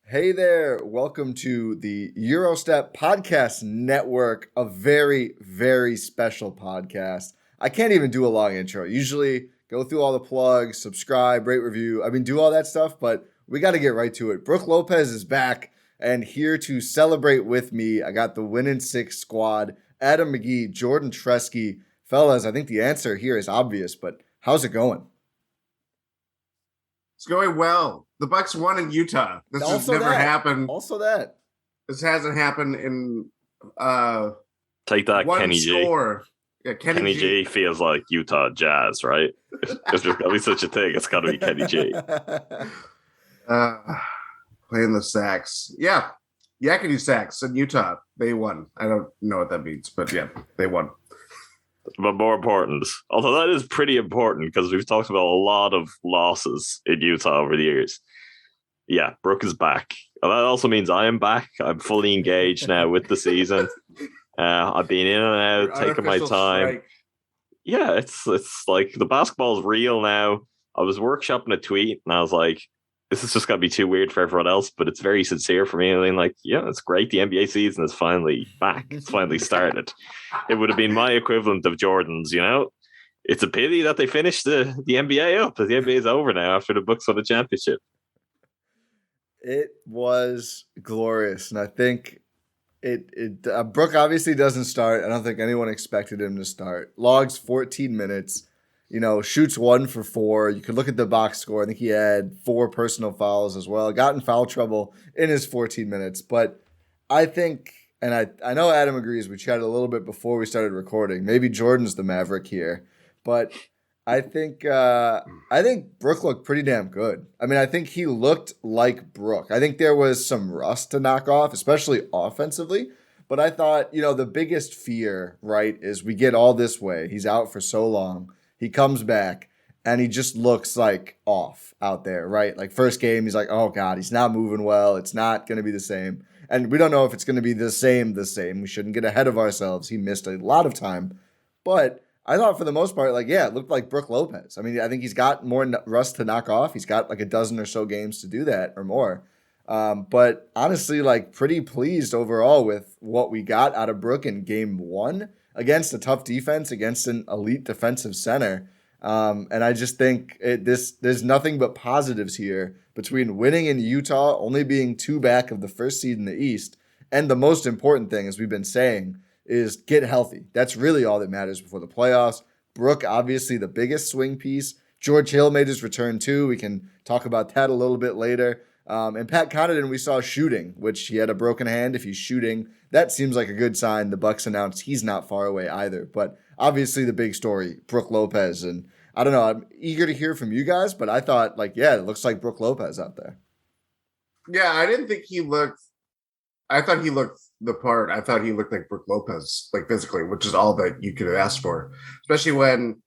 Hey there, welcome to the Gyro Step podcast network, a very, very special podcast. I can't even do a long intro. Usually go through all the plugs, subscribe, rate, review. Do all that stuff, but we got to get right to it. Brook Lopez is back and here to celebrate with me. I got the Winning Six squad, Adam McGee, Jordan Treske. Fellas, I think the answer here is obvious, but how's it going? It's going well. The Bucks won in Utah. This has never happened. Also that. This hasn't happened in Take that, one Kenny score. G. Yeah, Kenny G feels like Utah Jazz, right? If there's got to be such a thing, it's got to be Kenny G. Playing the sax. Yeah. Yakety sax in Utah. They won. I don't know what that means, but yeah, they won. But more important, although that is pretty important because we've talked about a lot of losses in Utah over the years. Yeah, Brook is back. And that also means I am back. I'm fully engaged now with the season. I've been in and out, taking my time. Strike. Yeah, it's like the basketball's real now. I was workshopping a tweet and I was like, this is just going to be too weird for everyone else, but it's very sincere for me. I mean, like, yeah, it's great. The NBA season is finally back. It's finally started. It would have been my equivalent of Jordan's, you know? It's a pity that they finished the NBA up. The NBA is over now after the Bucks won the championship. It was glorious. And I think Brook obviously doesn't start. I don't think anyone expected him to start. Logs 14 minutes. Shoots 1 for 4. You could look at the box score. I think he had 4 personal fouls as well. Got in foul trouble in his 14 minutes. But I think, and I know Adam agrees, we chatted a little bit before we started recording. Maybe Jordan's the Maverick here. But I think Brook looked pretty damn good. I think he looked like Brook. I think there was some rust to knock off, especially offensively. But I thought, the biggest fear, right, is we get all this way. He's out for so long. He comes back and he just looks like off out there, right? Like first game, he's like, oh God, he's not moving well. It's not going to be the same. And we don't know if it's going to be the same. We shouldn't get ahead of ourselves. He missed a lot of time. But I thought for the most part, it looked like Brook Lopez. I think he's got more rust to knock off. He's got like a dozen or so games to do that or more. But honestly, pretty pleased overall with what we got out of Brook in game 1. Against a tough defense, against an elite defensive center. And I just think there's nothing but positives here between winning in Utah, only being 2 back of the first seed in the East, and the most important thing, as we've been saying, is get healthy. That's really all that matters before the playoffs. Brook, obviously the biggest swing piece. George Hill made his return too. We can talk about that a little bit later. And Pat Connaughton, we saw shooting, which he had a broken hand. If he's shooting, that seems like a good sign. The Bucks announced he's not far away either. But obviously the big story, Brook Lopez. And I don't know, I'm eager to hear from you guys, but I thought, it looks like Brook Lopez out there. Yeah, I didn't think I thought he looked the part. I thought he looked like Brook Lopez, physically, which is all that you could have asked for. Especially when,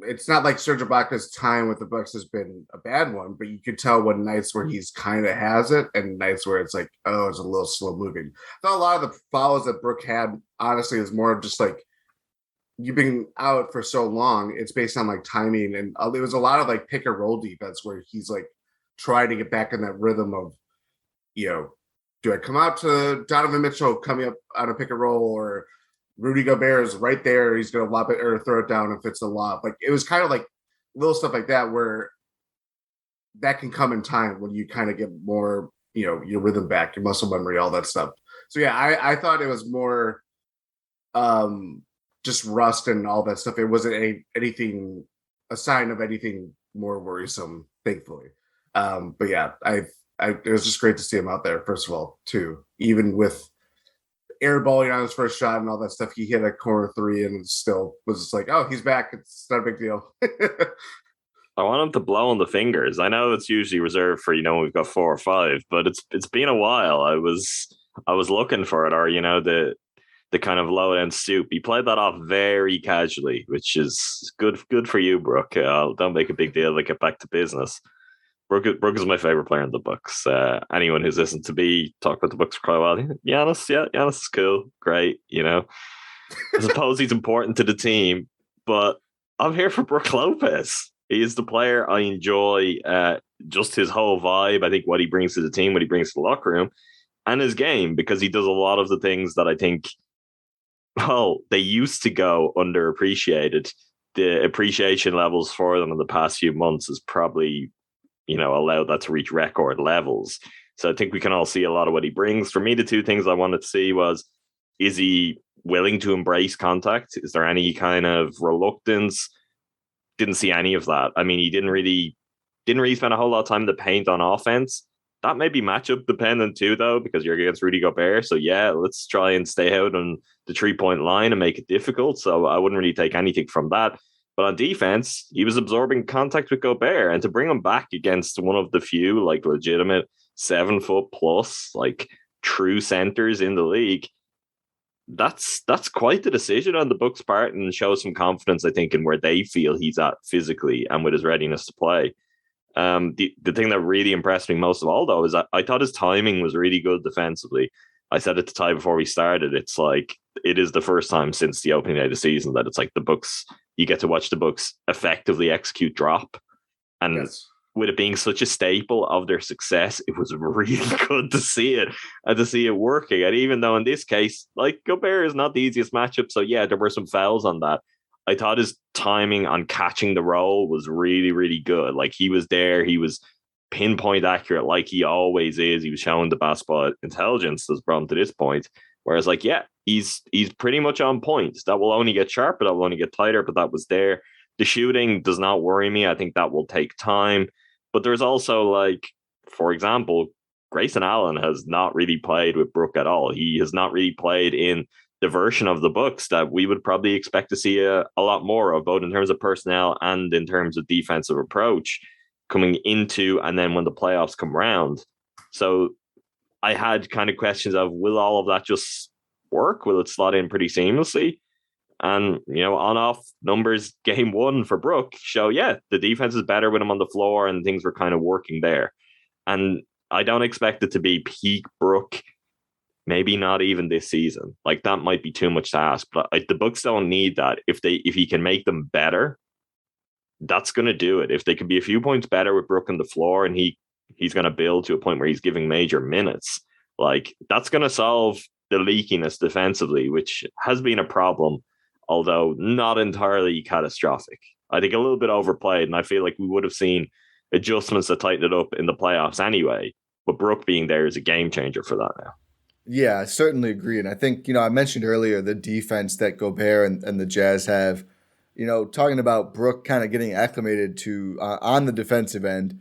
it's not like Serge Ibaka's time with the Bucks has been a bad one, but you could tell when nights where he's kind of has it and nights where it's like, oh, it's a little slow moving. I thought a lot of the fouls that Brook had, honestly, is more of just you've been out for so long. It's based on timing, and it was a lot of pick and roll defense where he's trying to get back in that rhythm of, do I come out to Donovan Mitchell coming up on a pick and roll, or Rudy Gobert is right there. He's going to lob it or throw it down if it's a lob. It was kind of little stuff like that where that can come in time when you kind of get more, your rhythm back, your muscle memory, all that stuff. So yeah, I thought it was more just rust and all that stuff. It wasn't a sign of anything more worrisome, thankfully. But yeah, it was just great to see him out there, first of all, too, even with airballing on his first shot and all that stuff. He hit a corner 3 and still was just oh, he's back. It's not a big deal. I want him to blow on the fingers. I know it's usually reserved for, we've got 4 or 5, but it's been a while. I was looking for it, or, the kind of low end stoop. He played that off very casually, which is good for you, Brook. Don't make a big deal to get back to business. Brook is my favorite player in the Bucks. Anyone who's listened to me talk about the Bucks for quite a while, Giannis is cool, great. I suppose he's important to the team, but I'm here for Brook Lopez. He is the player I enjoy. Just his whole vibe. I think what he brings to the team, what he brings to the locker room, and his game, because he does a lot of the things that I think, well, they used to go underappreciated. The appreciation levels for them in the past few months has probably, allowed that to reach record levels. So I think we can all see a lot of what he brings. For me, the two things I wanted to see was, is he willing to embrace contact? Is there any kind of reluctance? Didn't see any of that. I mean, he didn't really spend a whole lot of time in the paint on offense. That may be matchup dependent too, though, because you're against Rudy Gobert. So yeah, let's try and stay out on the 3-point line and make it difficult. So I wouldn't really take anything from that. But on defense, he was absorbing contact with Gobert, and to bring him back against one of the few like legitimate 7 foot plus like true centers in the league, that's quite the decision on the Bucks' part, and shows some confidence, I think, in where they feel he's at physically and with his readiness to play. The thing that really impressed me most of all, though, is I thought his timing was really good defensively. I said it to Ty before we started. It's like it is the first time since the opening day of the season that it's like the Bucks. You get to watch the Bucks effectively execute drop, and Yes. with it being such a staple of their success, it was really good to see it and to see it working. And even though in this case, like Gobert is not the easiest matchup, so yeah, there were some fouls on that. I thought his timing on catching the roll was really, really good. Like he was there, he was pinpoint accurate, like he always is. He was showing the basketball intelligence that's brought him to this point. Whereas, like, yeah, he's pretty much on point. That will only get sharper, that will only get tighter, but that was there. The shooting does not worry me. I think that will take time. But there's also, like, for example, Grayson Allen has not really played with Brook at all. He has not really played in the version of the Bucks that we would probably expect to see a lot more of, both in terms of personnel and in terms of defensive approach coming into, and then when the playoffs come around. So I had kind of questions of, will all of that just work? Will it slot in pretty seamlessly? And, on-off numbers game one for Brook show, yeah, the defense is better with him on the floor and things were kind of working there. And I don't expect it to be peak Brook, maybe not even this season. Like, that might be too much to ask, but the Bucks don't need that. If he can make them better, that's going to do it. If they can be a few points better with Brook on the floor, and he's going to build to a point where he's giving major minutes, like, that's going to solve the leakiness defensively, which has been a problem, although not entirely catastrophic. I think a little bit overplayed, and I feel like we would have seen adjustments to tighten it up in the playoffs anyway. But Brook being there is a game changer for that now. Yeah, I certainly agree. And I think, I mentioned earlier the defense that Gobert and the Jazz have, talking about Brook kind of getting acclimated to on the defensive end.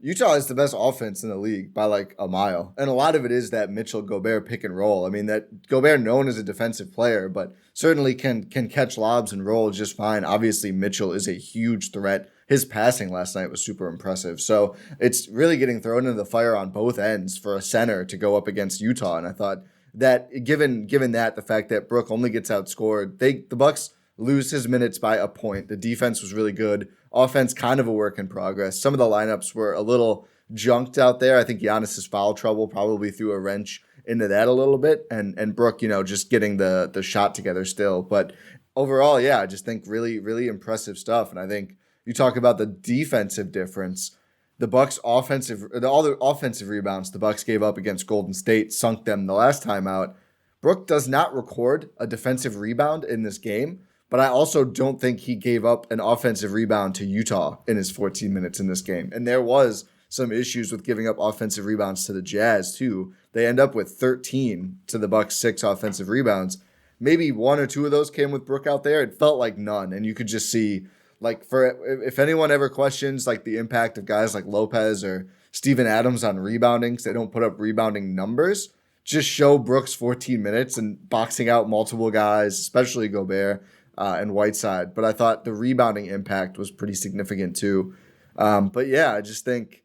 Utah is the best offense in the league by like a mile. And a lot of it is that Mitchell Gobert pick and roll. I mean, that Gobert, known as a defensive player, but certainly can catch lobs and roll just fine. Obviously, Mitchell is a huge threat. His passing last night was super impressive. So it's really getting thrown into the fire on both ends for a center to go up against Utah. And I thought that given that, the fact that Brook only gets outscored, the Bucks lose his minutes by a point. The defense was really good. Offense, kind of a work in progress. Some of the lineups were a little junked out there. I think Giannis's foul trouble probably threw a wrench into that a little bit. And Brook, just getting the shot together still. But overall, yeah, I just think really, really impressive stuff. And I think you talk about the defensive difference. The Bucks all the offensive rebounds the Bucks gave up against Golden State sunk them the last time out. Brook does not record a defensive rebound in this game, but I also don't think he gave up an offensive rebound to Utah in his 14 minutes in this game. And there was some issues with giving up offensive rebounds to the Jazz too. They end up with 13 to the Bucks 6 offensive rebounds. Maybe one or two of those came with Brook out there. It felt like none. And you could just see, like, if anyone ever questions like the impact of guys like Lopez or Steven Adams on rebounding, because they don't put up rebounding numbers, just show Brook's 14 minutes and boxing out multiple guys, especially Gobert and Whiteside. But I thought the rebounding impact was pretty significant too. But yeah, I just think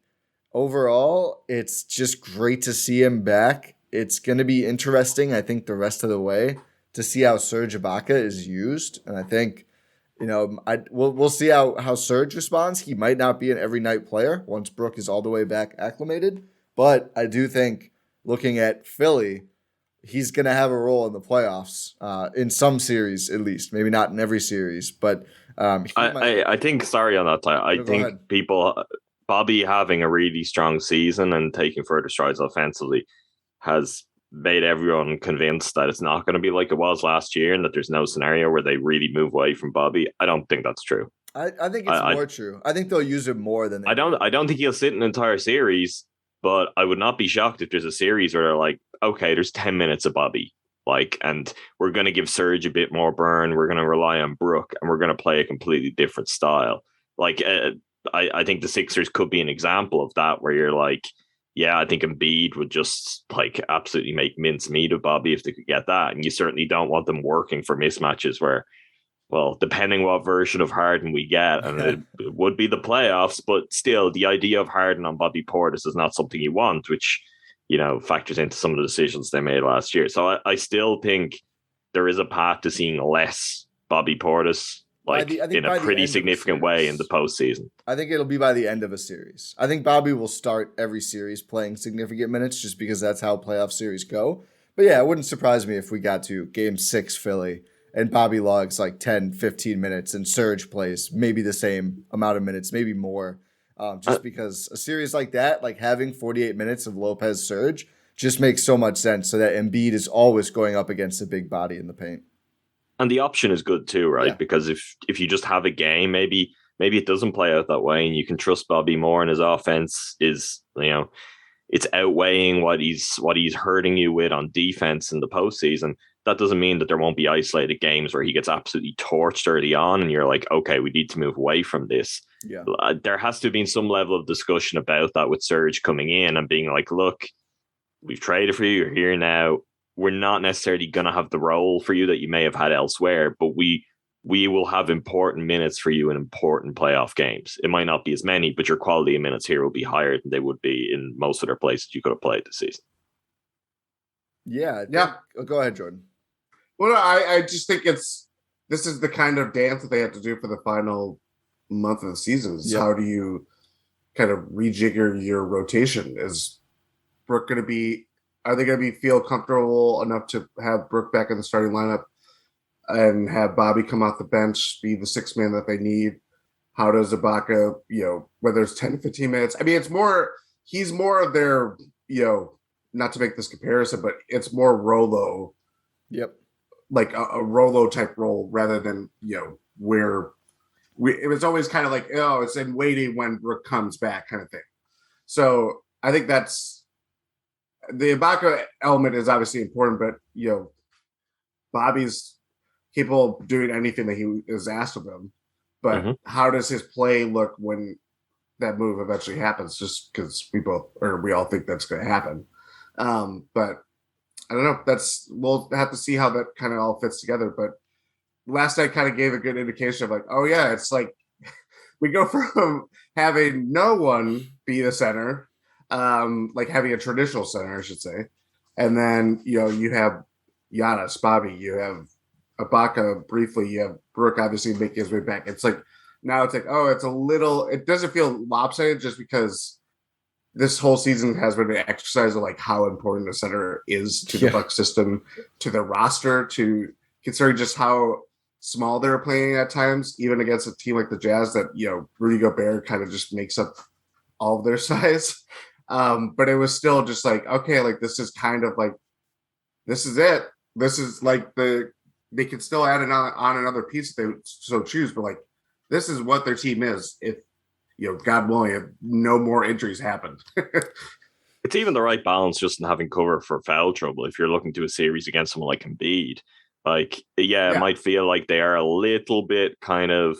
overall, it's just great to see him back. It's going to be interesting, I think, the rest of the way to see how Serge Ibaka is used. And I think, we'll see how Serge responds. He might not be an every night player once Brook is all the way back acclimated. But I do think, looking at Philly, he's going to have a role in the playoffs in some series, at least. Maybe not in every series, but I think, sorry on that, I No, go think ahead. Bobby having a really strong season and taking further strides offensively has made everyone convinced that it's not going to be like it was last year and that there's no scenario where they really move away from Bobby. I don't think that's true. I think it's I, more true. I think they'll use it more than they do. I don't think he'll sit an entire series, but I would not be shocked if there's a series where they're like, okay, there's 10 minutes of Bobby. Like, and we're going to give Serge a bit more burn. We're going to rely on Brook, and we're going to play a completely different style. Like, I think the Sixers could be an example of that, where you're like, yeah, I think Embiid would just like absolutely make mincemeat of Bobby if they could get that. And you certainly don't want them working for mismatches where, well, depending what version of Harden we get, and it would be the playoffs, but still, the idea of Harden on Bobby Portis is not something you want, which, you know, factors into some of the decisions they made last year. So I still think there is a path to seeing less Bobby Portis, like in a pretty significant way in the postseason. I think it'll be by the end of a series. I think Bobby will start every series playing significant minutes just because that's how playoff series go. But yeah, it wouldn't surprise me if we got to game 6 Philly and Bobby logs like 10, 15 minutes and Serge plays maybe the same amount of minutes, maybe more. Just because a series like that, like having 48 minutes of Lopez Serge, just makes so much sense so that Embiid is always going up against a big body in the paint. And the option is good too, right? Yeah. Because if you just have a game, maybe it doesn't play out that way, and you can trust Bobby more, and his offense is, you know, it's outweighing what he's hurting you with on defense in the postseason. That doesn't mean that there won't be isolated games where he gets absolutely torched early on, and you're like, okay, we need to move away from this. Yeah. There has to have been some level of discussion about that with Serge coming in and being like, look, we've traded for you, you're here now. We're not necessarily going to have the role for you that you may have had elsewhere, but we will have important minutes for you in important playoff games. It might not be as many, but your quality of minutes here will be higher than they would be in most other places you could have played this season. Yeah. Go ahead, Jordan. Well, no, I just think this is the kind of dance that they have to do for the final month of the season. Yep. How do you kind of rejigger your rotation? Is Brook going to be? Are they going to feel comfortable enough to have Brook back in the starting lineup and have Bobby come off the bench, be the sixth man that they need? How does Ibaka, whether it's 10 to 15 minutes? I mean, he's more of their, not to make this comparison, but it's more Rolo. Yep. Like a Rolo type role rather than, where it was always kind of like, it's in waiting when Brook comes back kind of thing. So I think that's, the Ibaka element is obviously important, but Bobby's capable of doing anything that he is asked of him. But how does his play look when that move eventually happens? Just because we all think that's going to happen. But I don't know. We'll have to see how that kind of all fits together. But last night kind of gave a good indication of like, oh yeah, it's like we go from having no one be the center. Like having a traditional center, I should say. And then, you have Giannis, Bobby, you have Ibaka briefly, you have Brook obviously making his way back. It's like, now it's like, it doesn't feel lopsided just because this whole season has been an exercise of like how important the center is to the Bucks system, to the roster, to considering just how small they're playing at times, even against a team like the Jazz that, Rudy Gobert kind of just makes up all of their size. But it was still just like, okay, like this is kind of like, this is it. This is like they can still add on another piece if they so choose, but like, this is what their team is. If, God willing, if no more injuries happened. It's even the right balance just in having cover for foul trouble. If you're looking to a series against someone like Embiid, like, it might feel like they are a little bit kind of,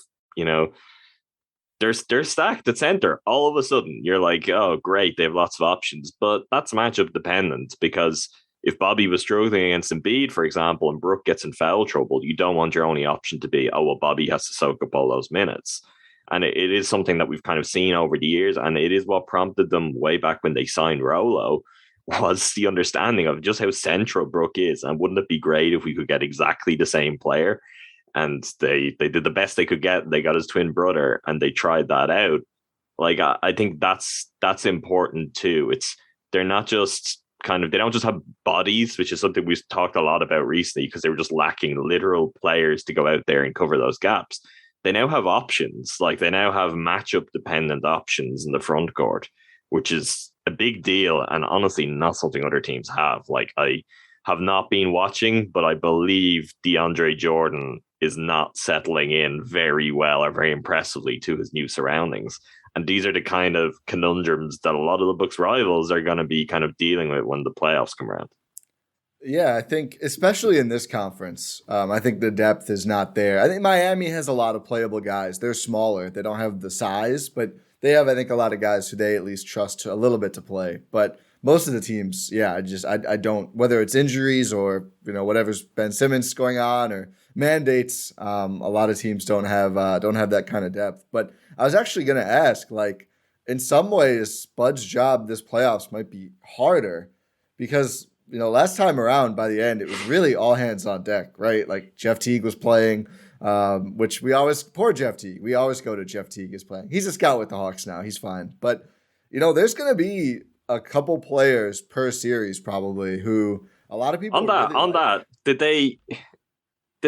they're stacked at center. All of a sudden, you're like, oh, great, they have lots of options. But that's matchup dependent because if Bobby was struggling against Embiid, for example, and Brook gets in foul trouble, you don't want your only option to be, Bobby has to soak up all those minutes. And it is something that we've kind of seen over the years. And it is what prompted them way back when they signed Rolo, was the understanding of just how central Brook is. And wouldn't it be great if we could get exactly the same player? And they did the best they could get. They got his twin brother and they tried that out. Like, I think that's important too. They're not just they don't just have bodies, which is something we've talked a lot about recently because they were just lacking literal players to go out there and cover those gaps. they now have options. Like they now have matchup dependent options in the front court, which is a big deal and honestly not something other teams have. Like I have not been watching, but I believe DeAndre Jordan is not settling in very well or very impressively to his new surroundings. And these are the kind of conundrums that a lot of the Bucks rivals are going to be kind of dealing with when the playoffs come around. Yeah, I think especially in this conference, I think the depth is not there. I think Miami has a lot of playable guys. They're smaller. They don't have the size, but they have, I think, a lot of guys who they at least trust a little bit to play. But most of the teams, yeah, I don't, whether it's injuries or, whatever's Ben Simmons going on or mandates, a lot of teams don't have that kind of depth. But I was actually going to ask, like, in some ways, Bud's job this playoffs might be harder because last time around, by the end, it was really all hands on deck, right? Like Jeff Teague was playing, which poor Jeff Teague. We always go to Jeff Teague is playing. He's a scout with the Hawks now. He's fine. But, there's going to be a couple players per series probably who a lot of people did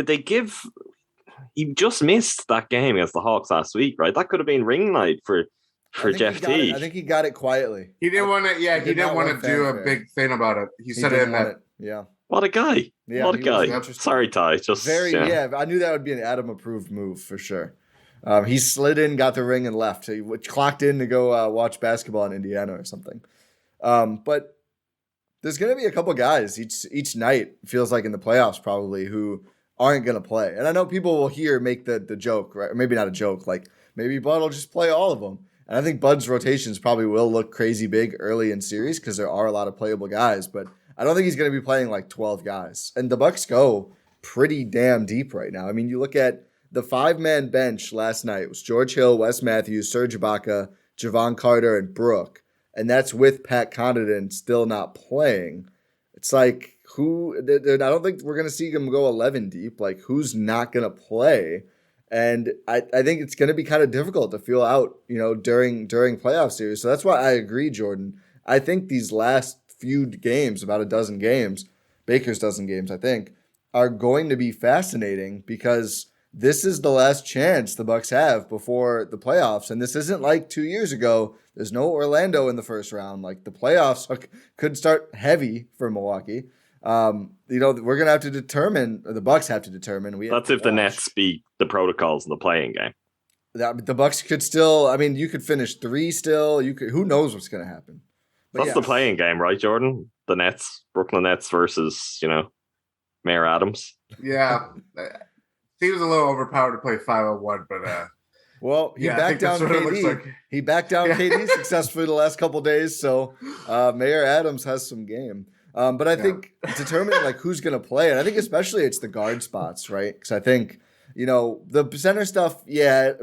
they give, he just missed that game against the Hawks last week, right? That could have been ring night for Jeff Teague. I think he got it quietly. He didn't want to. Yeah, he didn't want to do a big thing about it. He said it in that. Yeah. What a guy! Yeah, what a guy! Sorry, Ty. Just yeah. I knew that would be an Adam approved move for sure. He slid in, got the ring, and left. He clocked in to go watch basketball in Indiana or something. But there's going to be a couple guys each night. Feels like in the playoffs probably who aren't going to play. And I know people will make the joke, right? Or maybe not a joke. Like maybe Bud will just play all of them. And I think Bud's rotations probably will look crazy big early in series because there are a lot of playable guys, but I don't think he's going to be playing like 12 guys. And the Bucks go pretty damn deep right now. I mean, you look at the 5-man bench last night. It was George Hill, Wes Matthews, Serge Ibaka, Jevon Carter, and Brook. And that's with Pat Connaughton still not playing. It's like, I don't think we're going to see him go 11 deep. Like, who's not going to play? And I think it's going to be kind of difficult to feel out, during playoff series. So that's why I agree, Jordan. I think these last few games, about a dozen games, Baker's dozen games, I think, are going to be fascinating because this is the last chance the Bucks have before the playoffs. And this isn't like 2 years ago. There's no Orlando in the first round. Like the playoffs could start heavy for Milwaukee. We're gonna have to determine, or the Bucks have to determine. That's if the Nets beat the protocols in the playing game. The Bucks could still. I mean, you could finish 3 still. You could. Who knows what's gonna happen? But that's the playing game, right, Jordan? The Nets, Brooklyn Nets versus Mayor Adams. Yeah, seems a little overpowered to play 5-on-1, but well, he backed down KD. Like. He backed down KD successfully the last couple days, so Mayor Adams has some game. But I think determining like who's going to play, and I think especially it's the guard spots, right? Because I think, the center stuff,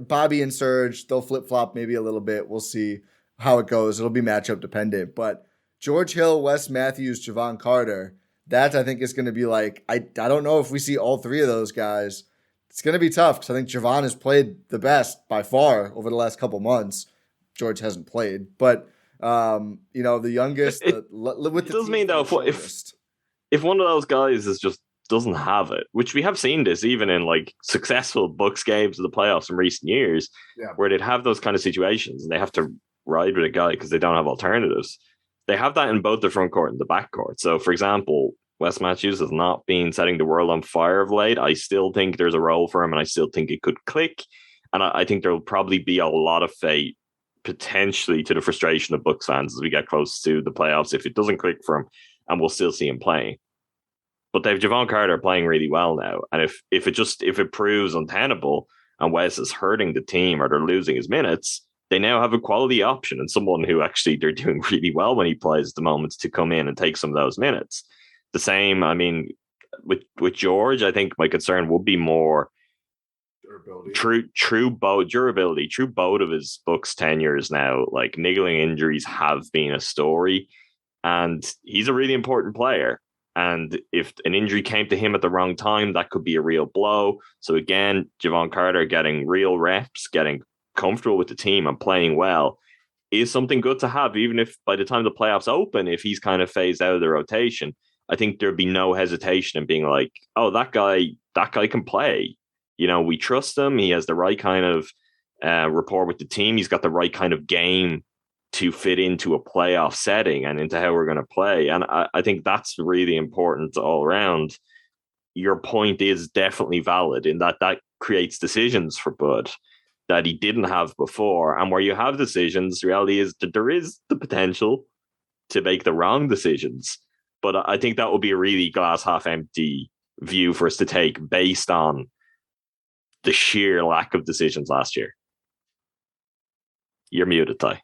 Bobby and Serge, they'll flip-flop maybe a little bit. We'll see how it goes. It'll be matchup dependent. But George Hill, Wes Matthews, Jevon Carter, that I think is going to be like, I don't know if we see all 3 of those guys. It's going to be tough because I think Jevon has played the best by far over the last couple months. George hasn't played, but the youngest. It does mean though if one of those guys doesn't have it, which we have seen this even in like successful Bucks games of the playoffs in recent years, where they'd have those kind of situations and they have to ride with a guy because they don't have alternatives. They have that in both the front court and the back court. So, for example, Wes Matthews has not been setting the world on fire of late. I still think there's a role for him, and I still think it could click. And I think there will probably be a lot of fate, potentially to the frustration of Bucks fans as we get close to the playoffs if it doesn't click for him, and we'll still see him playing. But they have Jevon Carter playing really well now, and if it proves untenable and Wes is hurting the team or they're losing his minutes, they now have a quality option and someone who actually they're doing really well when he plays at the moment to come in and take some of those minutes. The same, I mean, with George, I think my concern would be more durability. True both of his Bucks tenures now, like niggling injuries have been a story, and he's a really important player. And if an injury came to him at the wrong time, that could be a real blow. So again, Jevon Carter getting real reps, getting comfortable with the team and playing well is something good to have, even if by the time the playoffs open, if he's kind of phased out of the rotation, I think there'd be no hesitation in being like, oh, that guy can play. We trust him. He has the right kind of rapport with the team. He's got the right kind of game to fit into a playoff setting and into how we're going to play. And I think that's really important all around. Your point is definitely valid in that creates decisions for Bud that he didn't have before. And where you have decisions, the reality is that there is the potential to make the wrong decisions. But I think that would be a really glass half empty view for us to take based on the sheer lack of decisions last year. You're muted, Ty.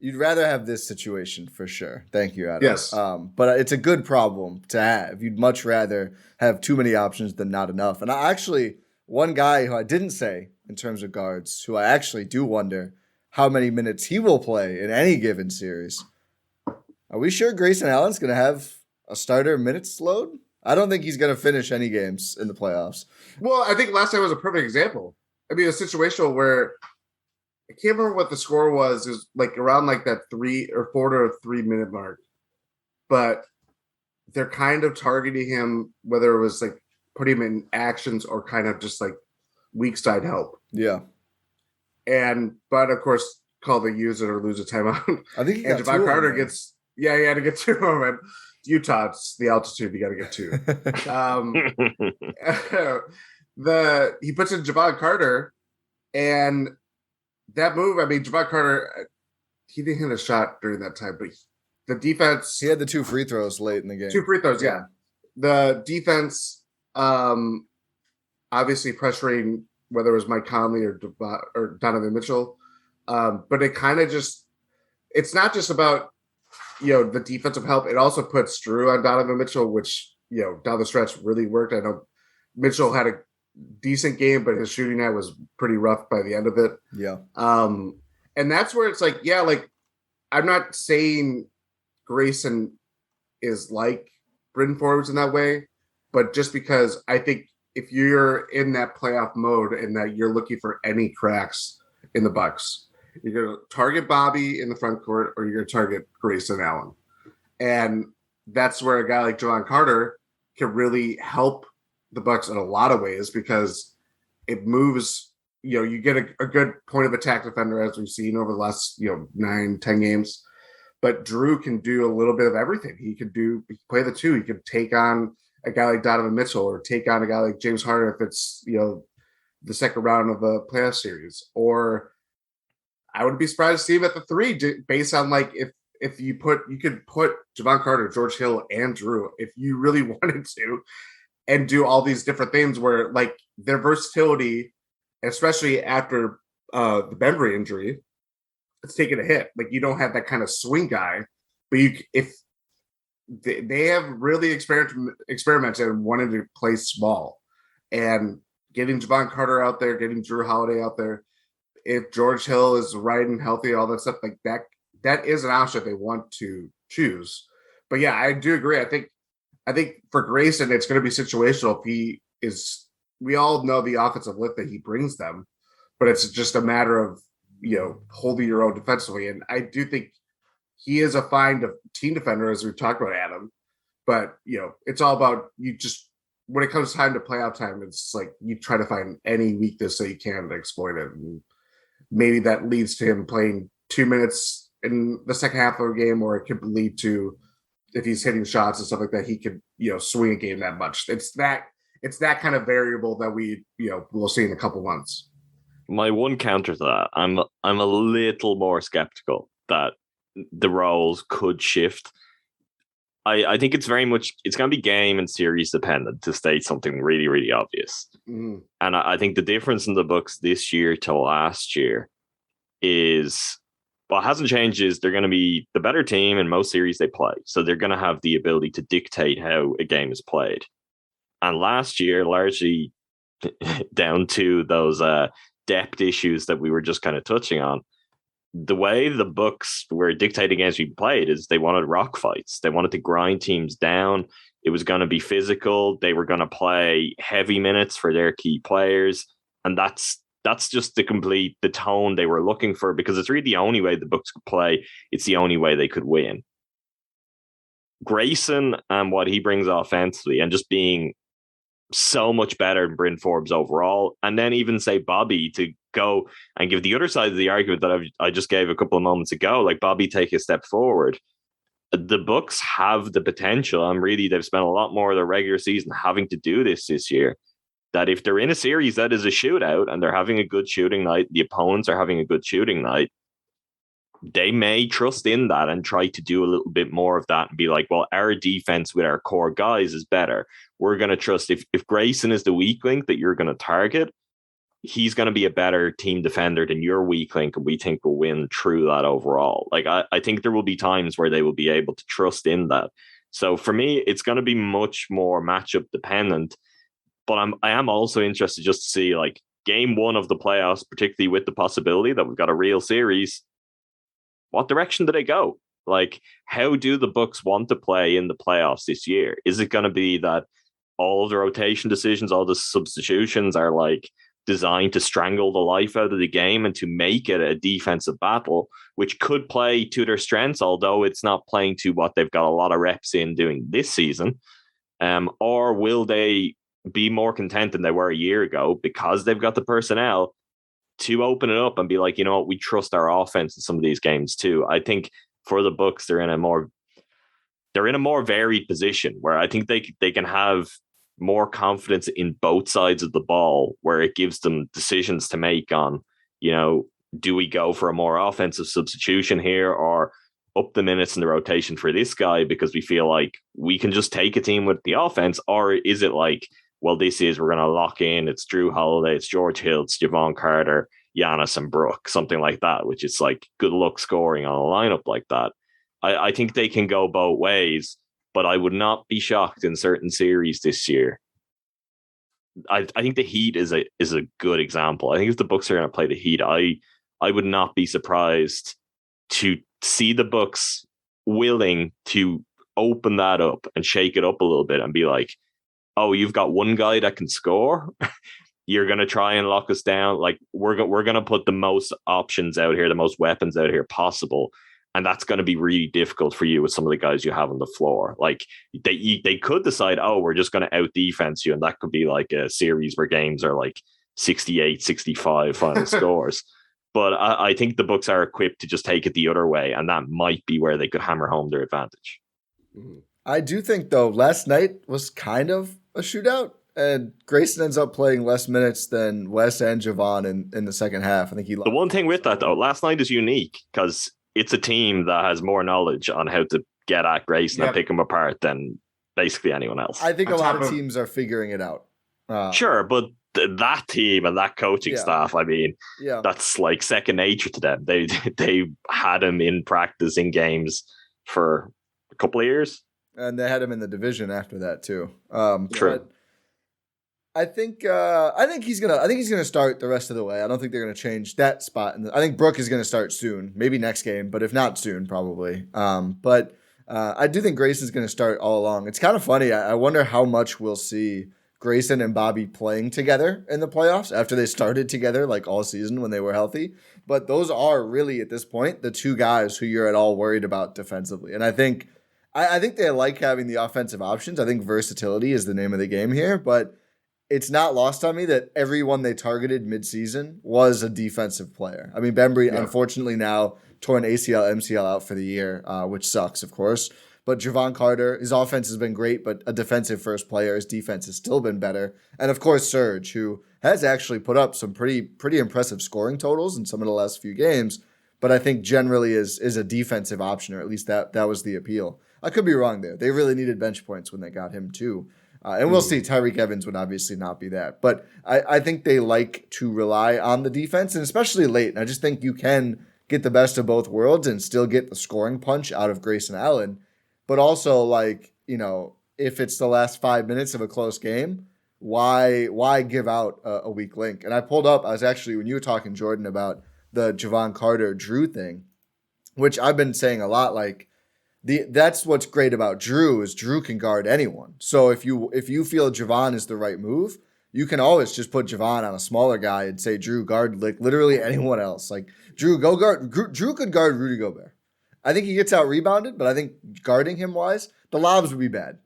You'd rather have this situation for sure. Thank you, Adam. Yes. But it's a good problem to have. You'd much rather have too many options than not enough. And one guy who I didn't say in terms of guards, who I actually do wonder how many minutes he will play in any given series. Are we sure Grayson Allen's going to have a starter minutes load? I don't think he's going to finish any games in the playoffs. Well, I think last time was a perfect example. I mean, a situation where I can't remember what the score was. It was like around like that 3 or 4 to 3 minute mark. But they're kind of targeting him, whether it was like putting him in actions or kind of just like weak side help. Yeah. But of course, call the use it or lose a timeout. I think Jevon Carter gets, he had to get 2 of them. And Utah, it's the altitude, you got to get 2. He puts in Jevon Carter, and that move, I mean, Jevon Carter, he didn't hit a shot during that time, but the defense... He had the 2 free throws late in the game. 2 free throws, yeah. The defense, obviously pressuring, whether it was Mike Conley or Donovan Mitchell, but it kind of just... It's not just about, the defensive help. It also puts Drew on Donovan Mitchell, which, down the stretch really worked. I know Mitchell had a decent game, but his shooting night was pretty rough by the end of it. Yeah. And that's where it's like, I'm not saying Grayson is like Bryn Forbes in that way, but just because I think if you're in that playoff mode and that you're looking for any cracks in the Bucks, you're going to target Bobby in the front court or you're going to target Grayson Allen. And that's where a guy like Jevon Carter can really help the Bucks in a lot of ways because it moves, you get a good point of attack defender as we've seen over the last, 9-10 games. But Drew can do a little bit of everything. He can play the 2. He can take on a guy like Donovan Mitchell or take on a guy like James Harden if it's, the second round of a playoff series. Or I would be surprised to see him at the 3 based on like if you could put Jevon Carter, George Hill, and Drew if you really wanted to, and do all these different things where like their versatility, especially after the Bembry injury, it's taking a hit. Like you don't have that kind of swing guy, but if they have really experimented and wanted to play small, and getting Jevon Carter out there, getting Drew Holiday out there. If George Hill is right and healthy, all that stuff like that is an option they want to choose. But yeah, I do agree. I think for Grayson, it's going to be situational. If he is, we all know the offensive lift that he brings them, but it's just a matter of, holding your own defensively. And I do think he is a fine team defender, as we've talked about, Adam. But, it's all about when it comes time to playoff time, it's like you try to find any weakness that you can to exploit it. And maybe that leads to him playing 2 minutes in the second half of a game, or it could lead to, if he's hitting shots and stuff like that, he could, swing a game that much. It's that kind of variable that we'll see in a couple months. My one counter to that, I'm a little more skeptical that the roles could shift. I think it's very much, it's going to be game and series dependent, to state something really, really obvious. Mm. And I think the difference in the Bucks this year to last year is, what hasn't changed is they're going to be the better team in most series they play. So they're going to have the ability to dictate how a game is played. And last year, largely down to those depth issues that we were just kind of touching on, the way the Bucks were dictating as we played is they wanted rock fights. They wanted to grind teams down. It was going to be physical. They were going to play heavy minutes for their key players. And that's just the tone they were looking for, because it's really the only way the Bucks could play. It's the only way they could win. Grayson and what he brings offensively and just being so much better than Bryn Forbes overall. And then even say Bobby to go and give the other side of the argument that I just gave a couple of moments ago, like Bobby take a step forward. The Bucks have the potential, and really they've spent a lot more of their regular season having to do this year, that if they're in a series that is a shootout and they're having a good shooting night, the opponents are having a good shooting night, they may trust in that and try to do a little bit more of that and be like, well, our defense with our core guys is better. We're going to trust if Grayson is the weak link that you're going to target, he's going to be a better team defender than your weak link, and we think will win through that overall. Like, I think there will be times where they will be able to trust in that. So for me, it's going to be much more matchup dependent. But I am also interested just to see, like, game one of the playoffs, particularly with the possibility that we've got a real series, what direction do they go? Like, how do the Bucks want to play in the playoffs this year? Is it going to be that all of the rotation decisions, all the substitutions are like designed to strangle the life out of the game and to make it a defensive battle, which could play to their strengths, although it's not playing to what they've got a lot of reps in doing this season? Or will they be more content than they were a year ago because they've got the personnel to open it up and be like, you know what, we trust our offense in some of these games too? I think for the Bucks, they're in a more varied position where I think they can have more confidence in both sides of the ball, where it gives them decisions to make on, you know, do we go for a more offensive substitution here or up the minutes in the rotation for this guy because we feel like we can just take a team with the offense? Or is it like, well, this is, we're going to lock in, it's Drew Holiday, it's George Hill, it's Jevon Carter, Giannis and Brook, something like that, which is like good luck scoring on a lineup like that. I think they can go both ways, but I would not be shocked in certain series this year. I think the Heat is a good example. I think if the Bucks are going to play the Heat, I would not be surprised to see the Bucks willing to open that up and shake it up a little bit and be like, oh, you've got one guy that can score. You're going to try and lock us down. Like, we're going to put the most options out here, the most weapons out here possible. And that's going to be really difficult for you with some of the guys you have on the floor. Like, they could decide, oh, we're just going to out defense you. And that could be like a series where games are like 68-65 final scores. But I think the Bucks are equipped to just take it the other way. And that might be where they could hammer home their advantage. I do think, though, last night was kind of a shootout. And Grayson ends up playing less minutes than Wes and Jevon in the second half. I think the one thing with that, though, last night is unique because it's a team that has more knowledge on how to get at Grayson and pick him apart than basically anyone else. I think a lot of teams are figuring it out. Sure, but that team and that coaching staff, I mean, that's like second nature to them. They had him in practice in games for a couple of years. And they had him in the division after that too. True. I think he's gonna start the rest of the way. I don't think they're gonna change that spot. I think Brook is gonna start soon, maybe next game, but if not soon, probably. But I do think Grayson's gonna start all along. It's kind of funny. I wonder how much we'll see Grayson and Bobby playing together in the playoffs after they started together like all season when they were healthy. But those are really at this point the two guys who you're at all worried about defensively. And I think they like having the offensive options. I think versatility is the name of the game here, but it's not lost on me that everyone they targeted midseason was a defensive player. I mean, Bembry, unfortunately, now torn ACL, MCL out for the year, which sucks, of course. But Jevon Carter, his offense has been great, but a defensive first player. His defense has still been better. And, of course, Serge, who has actually put up some pretty impressive scoring totals in some of the last few games, but I think generally is a defensive option, or at least that was the appeal. I could be wrong there. They really needed bench points when they got him, too. And we'll see. Tyreke Evans would obviously not be that. But I think they like to rely on the defense, and especially late. And I just think you can get the best of both worlds and still get the scoring punch out of Grayson Allen. But also, like, you know, if it's the last 5 minutes of a close game, why give out a weak link? And I pulled up, I was actually, when you were talking, Jordan, about the Jevon Carter Drew thing, which I've been saying a lot, like, that's what's great about Drew is Drew can guard anyone. So if you feel Jevon is the right move, you can always just put Jevon on a smaller guy and say, Drew, guard like literally anyone else. Like, Drew, go guard. Drew could guard Rudy Gobert. I think he gets out rebounded, but I think guarding him wise, the lobs would be bad.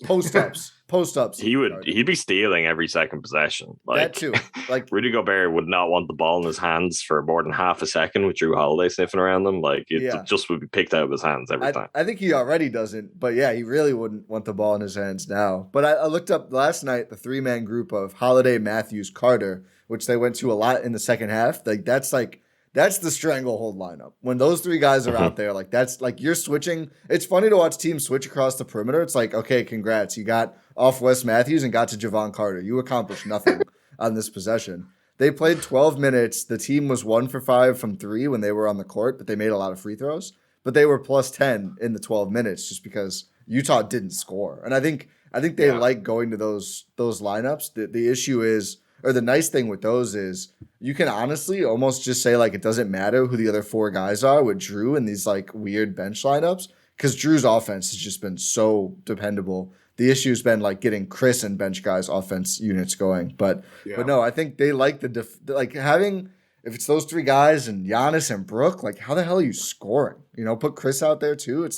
Post ups. He'd be stealing every second possession. That too. Like Rudy Gobert would not want the ball in his hands for more than half a second with Drew Holiday sniffing around them. Like it just would be picked out of his hands every time. I think he already doesn't, but yeah, he really wouldn't want the ball in his hands now. But I looked up last night the 3-man group of Holiday, Matthews, Carter, which they went to a lot in the second half. That's the stranglehold lineup. When those 3 guys are out there, that's you're switching. It's funny to watch teams switch across the perimeter. It's like, okay, congrats. You got off Wes Matthews and got to Jevon Carter. You accomplished nothing on this possession. They played 12 minutes. The team was 1 for 5 from 3 when they were on the court, but they made a lot of free throws. But they were plus 10 in the 12 minutes just because Utah didn't score. And I think they like going to those lineups. The issue is, or the nice thing with those is, you can honestly almost just say it doesn't matter who the other 4 guys are with Drew in these weird bench lineups, because Drew's offense has just been so dependable. The issue's been getting Chris and bench guys' offense units going. But no, I think they like having, if it's those 3 guys and Giannis and Brook, how the hell are you scoring? Put Chris out there too. It's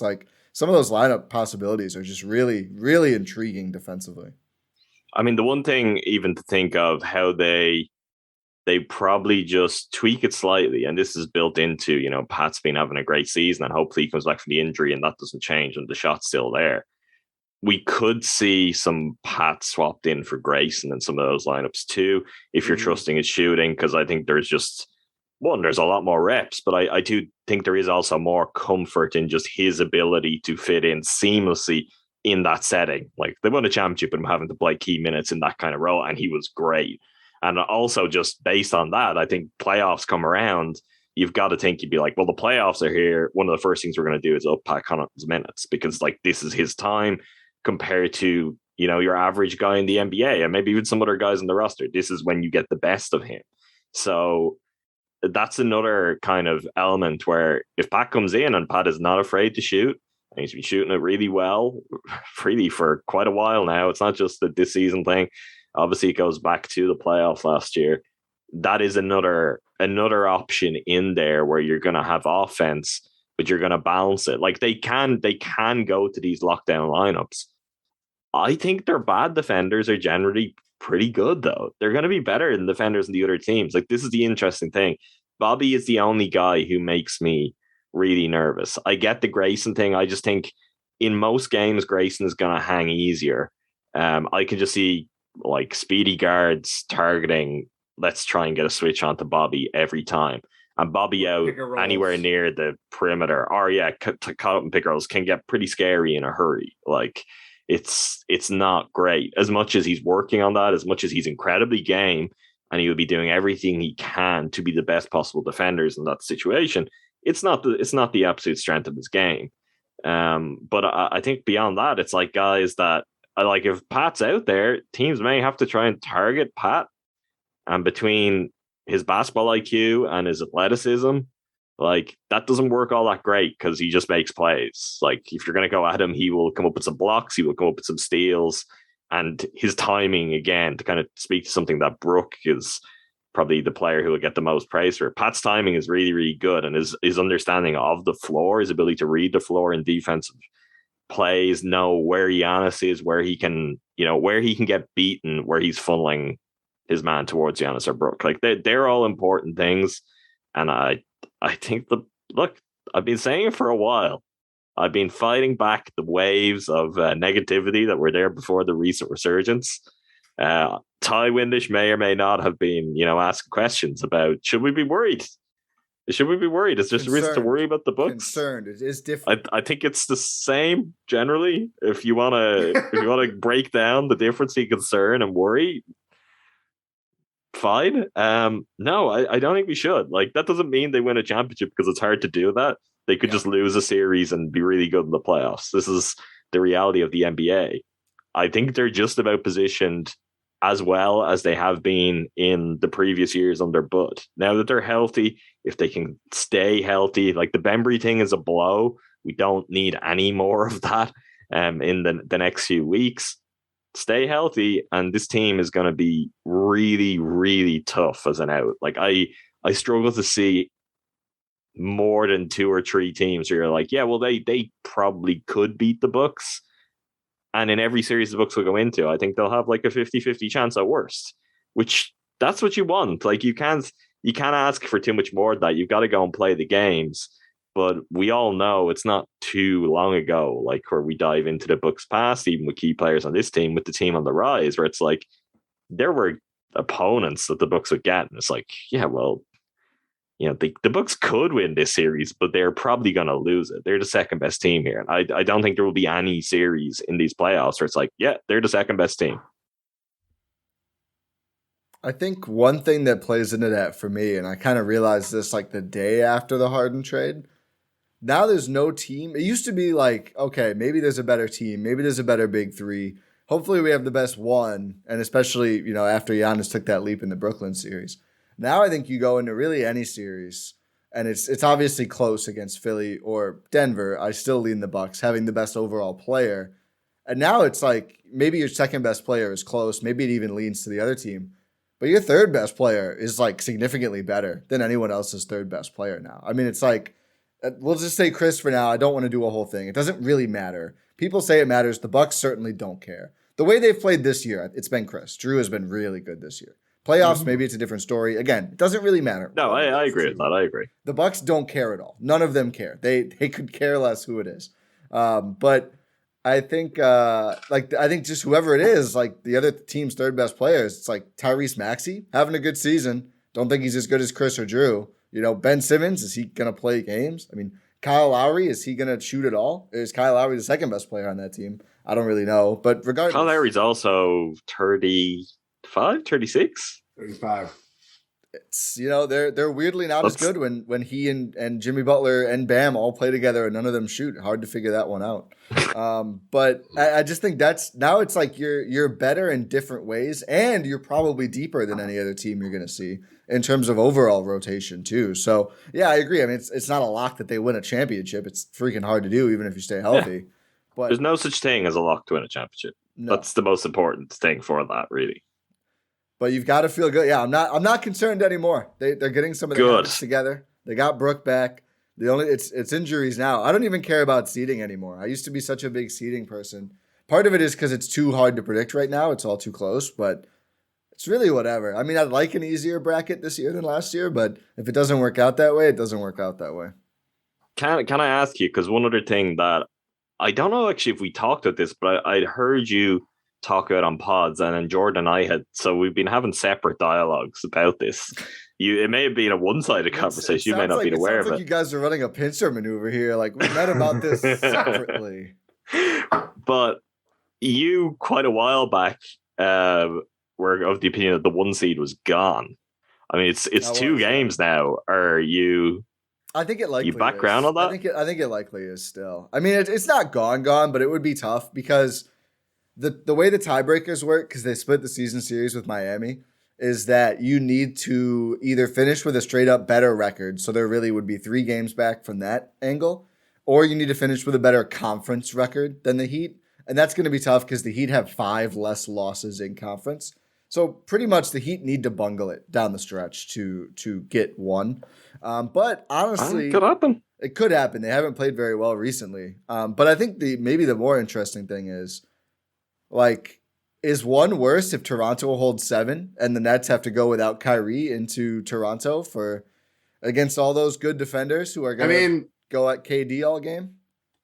some of those lineup possibilities are just really, really intriguing defensively. I mean, the one thing even to think of how they probably just tweak it slightly, and this is built into, Pat's been having a great season, and hopefully he comes back from the injury and that doesn't change and the shot's still there. We could see some Pat swapped in for Grayson in some of those lineups too, if you're trusting his shooting, because I think there's a lot more reps, but I do think there is also more comfort in just his ability to fit in seamlessly in that setting. They won a championship and having to play key minutes in that kind of role, and he was great. And also just based on that, I think playoffs come around, you've got to think, you'd be like, well, the playoffs are here. One of the first things we're going to do is up Pat Connaughton's minutes, because this is his time compared to, your average guy in the NBA and maybe even some other guys in the roster. This is when you get the best of him. So that's another kind of element where if Pat comes in and Pat is not afraid to shoot, and he's been shooting it really well, really for quite a while now. It's not just this season thing. Obviously, it goes back to the playoffs last year. That is another option in there where you're going to have offense, but you're going to balance it. They can go to these lockdown lineups. I think their bad defenders are generally pretty good, though. They're going to be better than defenders in the other teams. This is the interesting thing. Bobby is the only guy who makes me really nervous. I get the Grayson thing. I just think in most games, Grayson is going to hang easier. I can just see speedy guards targeting, let's try and get a switch onto Bobby every time. And Bobby out anywhere near the perimeter, or caught up in pick rolls can get pretty scary in a hurry. It's not great. As much as he's working on that, as much as he's incredibly game, and he will be doing everything he can to be the best possible defenders in that situation, it's not the absolute strength of his game. But I think beyond that, it's guys that if Pat's out there, teams may have to try and target Pat. And between his basketball IQ and his athleticism, that doesn't work all that great because he just makes plays. If you're going to go at him, he will come up with some blocks, he will come up with some steals, and his timing, again, to kind of speak to something that Brook is probably the player who will get the most praise for. Pat's timing is really, really good, and his understanding of the floor, his ability to read the floor in defensive plays, know where Giannis is, where he can get beaten, where he's funneling his man towards Giannis or Brook. They're all important things. And I think I've been saying it for a while. I've been fighting back the waves of negativity that were there before the recent resurgence. Ti Windisch may or may not have been, asking questions about, should we be worried? Should we be worried? It's just a risk to worry about the Bucks. Concerned. It is different. I think it's the same generally. If you want to break down the difference between concern and worry, fine. No, I don't think we should. That doesn't mean they win a championship, because it's hard to do that. They could just lose a series and be really good in the playoffs. This is the reality of the NBA. I think they're just about positioned as well as they have been in the previous years under Bud. Now that they're healthy, if they can stay healthy, the Bembry thing is a blow. We don't need any more of that in the next few weeks. Stay healthy, and this team is going to be really, really tough as an out. I struggle to see more than 2 or 3 teams where you're they probably could beat the Bucks. And in every series the Bucks will go into, I think they'll have like a 50-50 chance at worst, which that's what you want. Like you can't ask for too much more than that. You've got to go and play the games. But we all know it's not too long ago, like where we dive into the Bucks past, even with key players on this team, with the team on the rise, where it's like there were opponents that the Bucks would get, and it's like, yeah, well, the Bucks could win this series, but they're probably going to lose it. They're the second best team here. And I don't think there will be any series in these playoffs where it's like, yeah, they're the second best team. I think one thing that plays into that for me, and I kind of realized this like the day after the Harden trade, now there's no team. It used to be like, okay, maybe there's a better team. Maybe there's a better big three. Hopefully we have the best one. And especially, after Giannis took that leap in the Brooklyn series. Now I think you go into really any series, and it's obviously close against Philly or Denver. I still lean the Bucks having the best overall player. And now it's like maybe your second best player is close. Maybe it even leans to the other team. But your third best player is like significantly better than anyone else's third best player now. I mean, it's like, we'll just say Chris for now. I don't want to do a whole thing. It doesn't really matter. People say it matters. The Bucks certainly don't care. The way they've played this year, it's been Chris. Drew has been really good this year. Playoffs, maybe it's a different story. Again, it doesn't really matter. No, I agree with that. I agree. The Bucks don't care at all. None of them care. They could care less who it is. But I think just whoever it is, like the other team's third best players, it's like Tyrese Maxey having a good season. Don't think he's as good as Chris or Drew. Ben Simmons, is he going to play games? I mean, Kyle Lowry, is he going to shoot at all? Is Kyle Lowry the second best player on that team? I don't really know. But regardless. Kyle Lowry's also 35, 36? 35. It's they're weirdly not as good when he and Jimmy Butler and Bam all play together and none of them shoot. Hard to figure that one out. But I just think that's now it's like you're better in different ways, and you're probably deeper than any other team you're going to see in terms of overall rotation too. So yeah, I agree. I mean, it's not a lock that they win a championship. It's freaking hard to do even if you stay healthy. Yeah. But there's no such thing as a lock to win a championship. No. That's the most important thing for that, really. But you've got to feel good. Yeah, I'm not concerned anymore. They're getting some of the guys together. They got Brook back. It's injuries now. I don't even care about seeding anymore. I used to be such a big seeding person. Part of it is because it's too hard to predict right now. It's all too close, but it's really whatever. I mean, I'd like an easier bracket this year than last year, but if it doesn't work out that way, it doesn't work out that way. Can I ask you, because one other thing that I don't know actually if we talked about this, but I'd heard you talk about on pods, and then Jordan and I had, so we've been having separate dialogues about this. It may have been a one-sided conversation. You may not be aware of it. You guys are running a pincer maneuver here. Like, we met about this separately. But you, quite a while back, were of the opinion that the one seed was gone. I mean, it's 2 games now. Are you? I think it likely you background on that? I think it likely is still. I mean, it's not gone, but it would be tough because the way the tiebreakers work, because they split the season series with Miami, is that you need to either finish with a straight up better record, so there really would be 3 games back from that angle, or you need to finish with a better conference record than the Heat, and that's going to be tough because the Heat have 5 less losses in conference. So pretty much the Heat need to bungle it down the stretch to get 1. But honestly, it could happen. It could happen. They haven't played very well recently. But I think maybe the more interesting thing is, like, is 1 worse if Toronto holds 7 and the Nets have to go without Kyrie into Toronto against all those good defenders who are going to go at KD all game?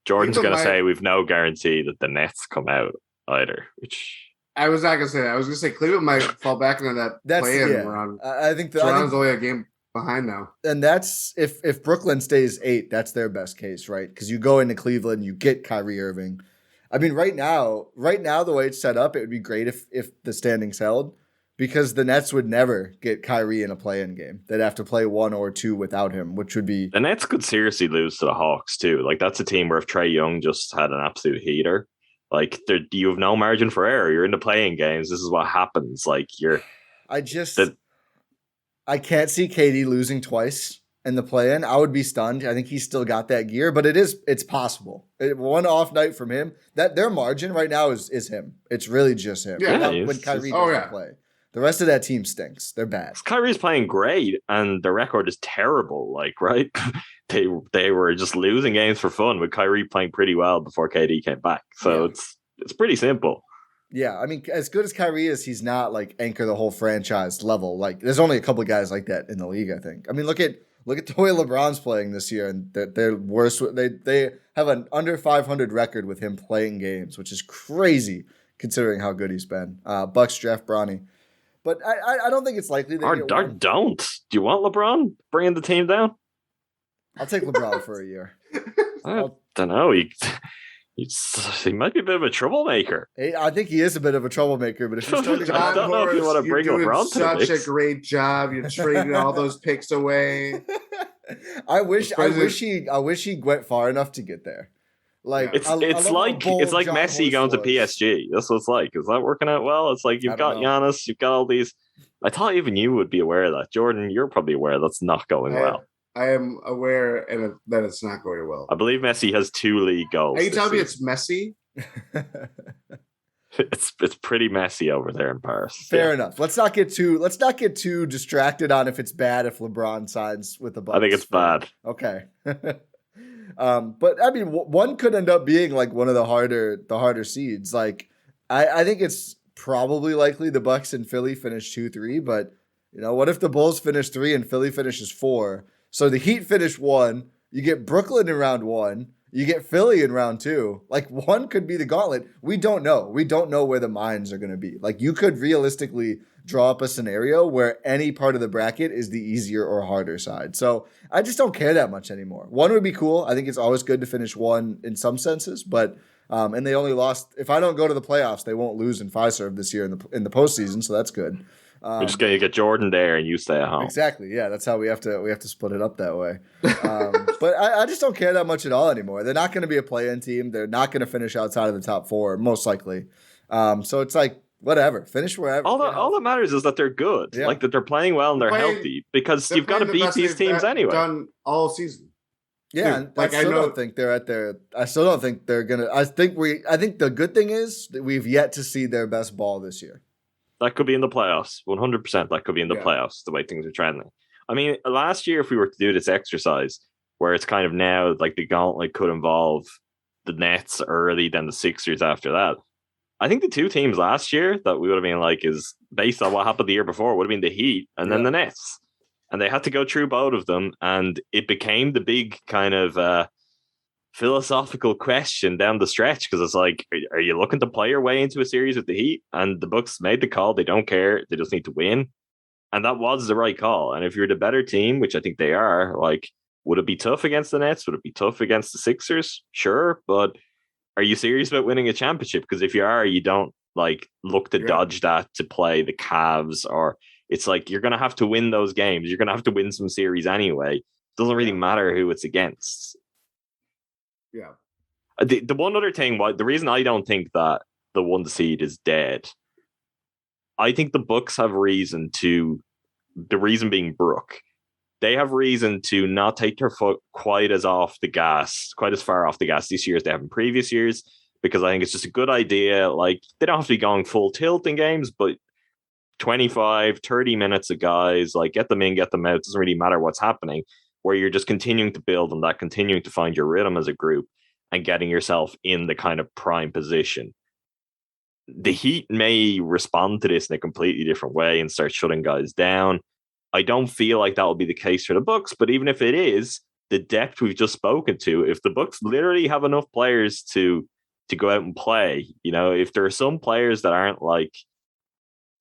Jordan's going to say we've no guarantee that the Nets come out either, which... I was not going to say that. I was going to say Cleveland might fall back into that play-in run. I think Toronto's only a game behind now. And that's, if Brooklyn stays 8, that's their best case, right? Because you go into Cleveland, you get Kyrie Irving. I mean, right now, the way it's set up, it would be great if the standings held, because the Nets would never get Kyrie in a play-in game. They'd have to play 1 or 2 without him, which would be... The Nets could seriously lose to the Hawks, too. Like, that's a team where if Trae Young just had an absolute heater, like, you have no margin for error. You're in the play-in games. This is what happens. Like, I can't see KD losing twice in the play-in. I would be stunned. I think he's still got that gear, but it's possible. One off night from him, that their margin right now is him. It's really just him. Yeah, when Kyrie doesn't play. The rest of that team stinks. They're bad. Kyrie's playing great, and the record is terrible. Like, right? They were just losing games for fun with Kyrie playing pretty well before KD came back. So It's pretty simple. Yeah, I mean, as good as Kyrie is, he's not like anchor the whole franchise level. Like, there's only a couple of guys like that in the league, I think. I mean, look at the way LeBron's playing this year, and they're worse. They have an under 500 record with him playing games, which is crazy considering how good he's been. Bucks draft Bronny, but I don't think it's likely they get one. Don't. Do you want LeBron bringing the team down? I'll take LeBron for a year. I don't know. He might be a bit of a troublemaker. I think he is a bit of a troublemaker, but if you're starting, I don't know if you want to bring LeBron to the mix. Such a great job. You're trading all those picks away. I wish he went far enough to get there. Like it's like Messi going to PSG. That's what it's like. Is that working out well? It's like you've got Giannis, you've got all these. I thought even you would be aware of that, Jordan. You're probably aware that's not going well. I am aware that it's not going well. I believe Messi has 2 league goals. Are you telling me it's messy? It's pretty messy over there in Paris. Fair enough. Let's not get too distracted on if it's bad if LeBron signs with the Bucks. I think it's bad. Okay. But I mean, one could end up being like one of the harder seeds. Like, I think it's probably likely the Bucks and Philly finish 2-3. But what if the Bulls finish 3 and Philly finishes 4? So the Heat finish 1. You get Brooklyn in round 1. You get Philly in round 2. Like, one could be the gauntlet. We don't know. We don't know where the mines are going to be. Like, you could realistically draw up a scenario where any part of the bracket is the easier or harder side. So I just don't care that much anymore. 1 would be cool. I think it's always good to finish 1 in some senses, but and they only lost. If I don't go to the playoffs, they won't lose in Fiserv this year in the postseason. So that's good. We're just gonna get Jordan there, and you stay at home. Exactly. Yeah, that's how we have to split it up that way. But I just don't care that much at all anymore. They're not going to be a play-in team. They're not going to finish outside of the top 4, most likely. So it's like whatever, finish wherever. All that matters is that they're good, like that they're playing well and they're healthy. Because you've got to beat these teams anyway. Done all season. Yeah, dude, I still don't think they're at their. I still don't think they're gonna. I think the good thing is that we've yet to see their best ball this year. That could be in the playoffs. 100%. That could be in the playoffs, the way things are trending. I mean, last year, if we were to do this exercise, where it's kind of now like the gauntlet could involve the Nets early, then the Sixers after that. I think the 2 teams last year that we would have been like is based on what happened the year before would have been the Heat and then the Nets. And they had to go through both of them. And it became the big kind of philosophical question down the stretch, because it's like, are you looking to play your way into a series with the Heat? And the Bucks made the call. They don't care. They just need to win. And that was the right call. And if you're the better team, which I think they are, like, would it be tough against the Nets? Would it be tough against the Sixers? Sure. But are you serious about winning a championship? Because if you are, you don't like look to dodge that to play the Cavs, or it's like you're going to have to win those games. You're going to have to win some series anyway. It doesn't really matter who it's against. Yeah. The one other thing, the reason I don't think that the 1 seed is dead, I think the Bucks have reason to, the reason being Brook, they have reason to not take their foot quite as far off the gas this year as they have in previous years, because I think it's just a good idea. Like, they don't have to be going full tilt in games, but 25, 30 minutes of guys, like, get them in, get them out. It doesn't really matter what's happening, where you're just continuing to build on that, continuing to find your rhythm as a group and getting yourself in the kind of prime position. The Heat may respond to this in a completely different way and start shutting guys down. I don't feel like that will be the case for the Bucks, but even if it is, the depth we've just spoken to, if the Bucks literally have enough players to go out and play, if there are some players that aren't like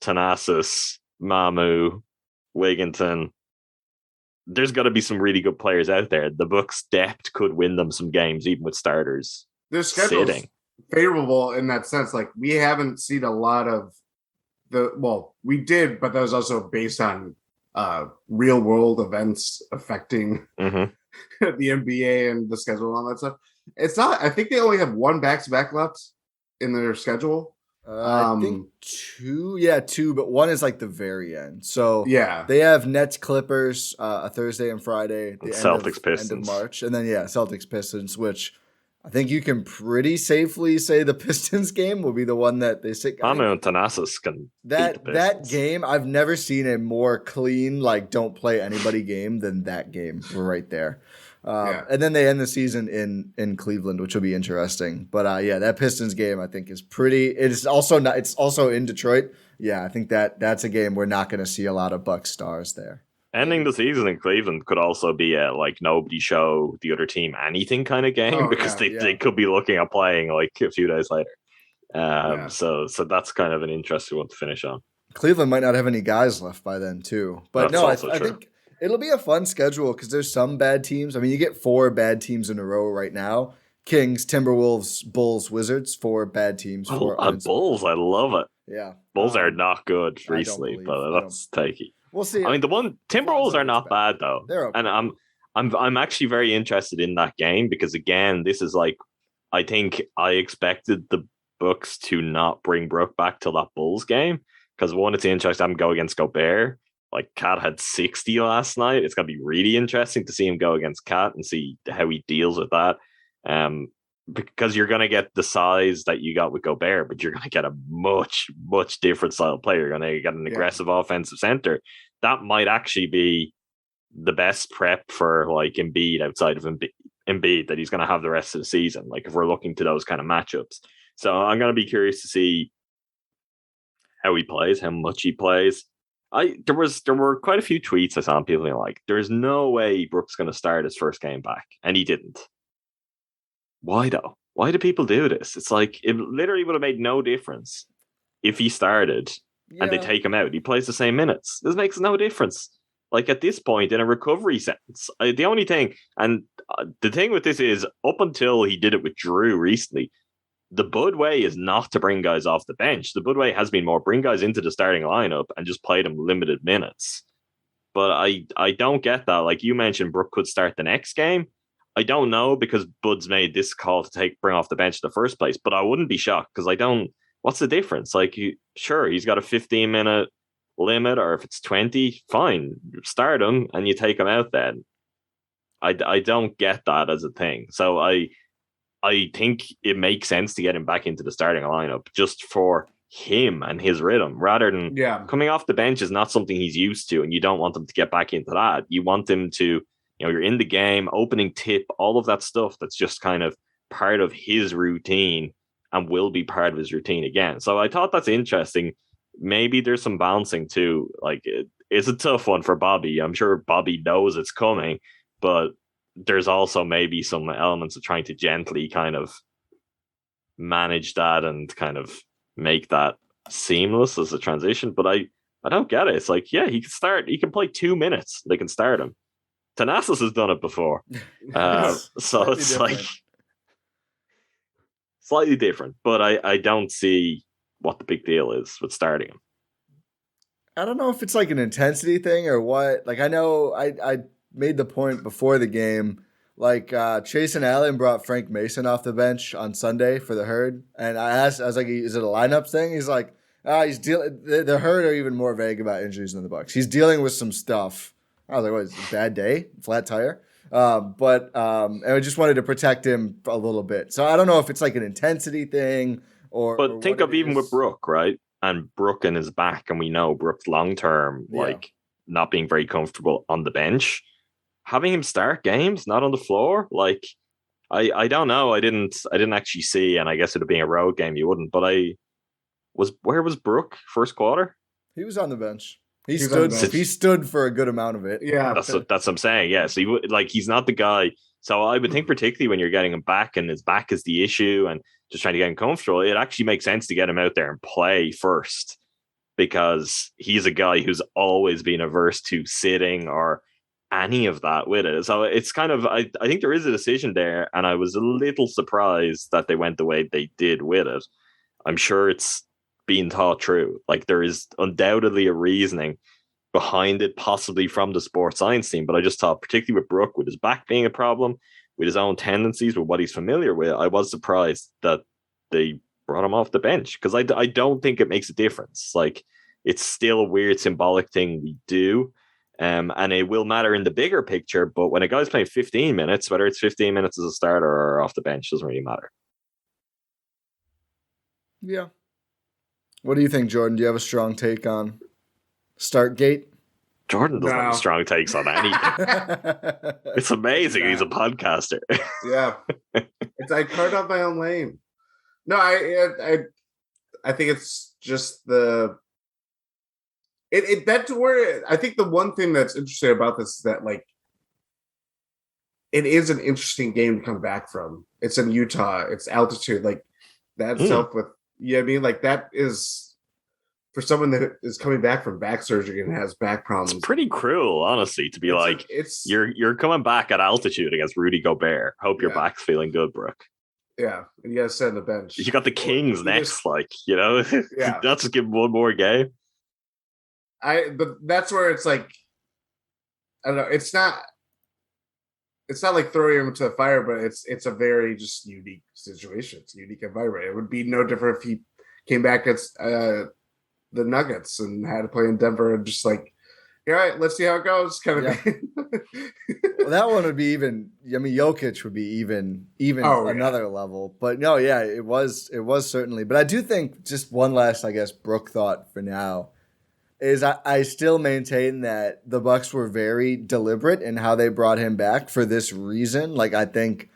Thanasis, Mamu, Wigginton, there's got to be some really good players out there. The Bucks' depth could win them some games, even with starters. Their schedule's favorable in that sense. Like, we haven't seen a lot of we did, but that was also based on real world events affecting the NBA and the schedule and all that stuff. It's not. I think they only have 1 back-to-back left in their schedule. I think 2, but 1 is like the very end. So yeah, they have Nets Clippers a Thursday and Friday, the Celtics Pistons end of March, and then Celtics Pistons, which I think you can pretty safely say the Pistons game will be the one that they say. Mamu and Thanasis can that game. I've never seen a more clean, like, don't play anybody game than that game. We're right there. And then they end the season in Cleveland, which will be interesting. But yeah, that Pistons game I think is pretty. It's also not. It's also in Detroit. Yeah, I think that's a game we're not going to see a lot of Bucks stars there. Ending the season in Cleveland could also be a like nobody show the other team anything kind of game because they could be looking at playing like a few days later. So that's kind of an interesting one to finish on. Cleveland might not have any guys left by then too. But that's I think it'll be a fun schedule because there's some bad teams. I mean, you get 4 bad teams in a row right now. Kings, Timberwolves, Bulls, Wizards, 4 bad teams. Bulls, I love it. Yeah. Bulls are not good recently, but that's takey. We'll see. I mean, the Timberwolves are not bad though. They're okay. And I'm actually very interested in that game because again, this is like I think I expected the Bucks to not bring Brook back till that Bulls game because one, it's interesting to have him go against Gobert. Like Cat had 60 last night. It's gonna be really interesting to see him go against Cat and see how he deals with that. Because you're going to get the size that you got with Gobert, but you're going to get a much, much different style player. You're going to get an aggressive offensive center. That might actually be the best prep for like Embiid outside of Embiid that he's going to have the rest of the season. Like if we're looking to those kind of matchups. So I'm going to be curious to see how he plays, how much he plays. There were quite a few tweets I saw on people being like, there's no way Brook's going to start his first game back. And he didn't. Why though? Why do people do this? It's like it literally would have made no difference if he started and they take him out. He plays the same minutes. This makes no difference. Like at this point in a recovery sentence, the only thing, and the thing with this is up until he did it with Drew recently, the Bud way is not to bring guys off the bench. The Bud way has been more bring guys into the starting lineup and just play them limited minutes. But I don't get that. Like you mentioned, Brook could start the next game. I don't know because Bud's made this call to bring off the bench in the first place, but I wouldn't be shocked because what's the difference? Like, sure, he's got a 15-minute limit, or if it's 20, fine, start him and you take him out then. I don't get that as a thing. So I think it makes sense to get him back into the starting lineup just for him and his rhythm rather than coming off the bench is not something he's used to and you don't want him to get back into that. You want him to, you're in the game, opening tip, all of that stuff that's just kind of part of his routine and will be part of his routine again. So I thought that's interesting. Maybe there's some bouncing too. Like it's a tough one for Bobby. I'm sure Bobby knows it's coming, but there's also maybe some elements of trying to gently kind of manage that and kind of make that seamless as a transition. But I don't get it. It's like, yeah, he can play 2 minutes. They can start him. Thanasis has done it before. So it's different. Like slightly different, but I don't see what the big deal is with starting him. I don't know if it's like an intensity thing or what. Like I know I made the point before the game, like Chase and Allen brought Frank Mason off the bench on Sunday for the Herd. And I was like, is it a lineup thing? He's like, he's dealing. The Herd are even more vague about injuries than the Bucks. He's dealing with some stuff. I was like, what, is it a bad day? Flat tire? And I just wanted to protect him a little bit. So I don't know if it's like an intensity thing But think of even with Brook, right? And Brook and his back, and we know Brook's long-term, like not being very comfortable on the bench. Having him start games, not on the floor, like I don't know. I didn't actually see, and I guess it being a road game, you wouldn't. But where was Brook first quarter? He was on the bench. He stood for a good amount of it. Yeah, that's what I'm saying. Yeah, so he's not the guy. So I would think particularly when you're getting him back and his back is the issue and just trying to get him comfortable, it actually makes sense to get him out there and play first because he's a guy who's always been averse to sitting or any of that with it. So it's kind of, I think there is a decision there, and I was a little surprised that they went the way they did with it. I'm sure it's being thought through. Like there is undoubtedly a reasoning behind it, possibly from the sports science team. But I just thought, particularly with Brook, with his back being a problem, with his own tendencies, with what he's familiar with, I was surprised that they brought him off the bench because I don't think it makes a difference. Like it's still a weird symbolic thing we do. And it will matter in the bigger picture. But when a guy's playing 15 minutes, whether it's 15 minutes as a starter or off the bench, doesn't really matter. Yeah. What do you think, Jordan? Do you have a strong take on Startgate? Jordan doesn't have No. strong takes on anything. It's amazing. He's a podcaster. Yeah, I carved out my own lane. No, I think it's just that's where I think the one thing that's interesting about this is that like it is an interesting game to come back from. It's in Utah. It's altitude. Like that stuff with I mean, like that is for someone that is coming back from back surgery and has back problems. It's pretty cruel, honestly, to be you're coming back at altitude against Rudy Gobert. Hope your back's feeling good, Brooke. Yeah, and you got to sit on the bench. You got the Kings next, Yeah. That's just give him one more game. But that's where it's like, I don't know. It's not like throwing him into the fire, but it's a very just unique situation. It's a unique environment. It would be no different if he came back as the Nuggets and had to play in Denver and just like, all right, let's see how it goes. Kind of thing. Well, that one would be even. I mean, Jokic would be even another level. But no, yeah, it was certainly. But I do think just one last, I guess, Brook thought for now is I still maintain that the Bucks were very deliberate in how they brought him back for this reason. Like I think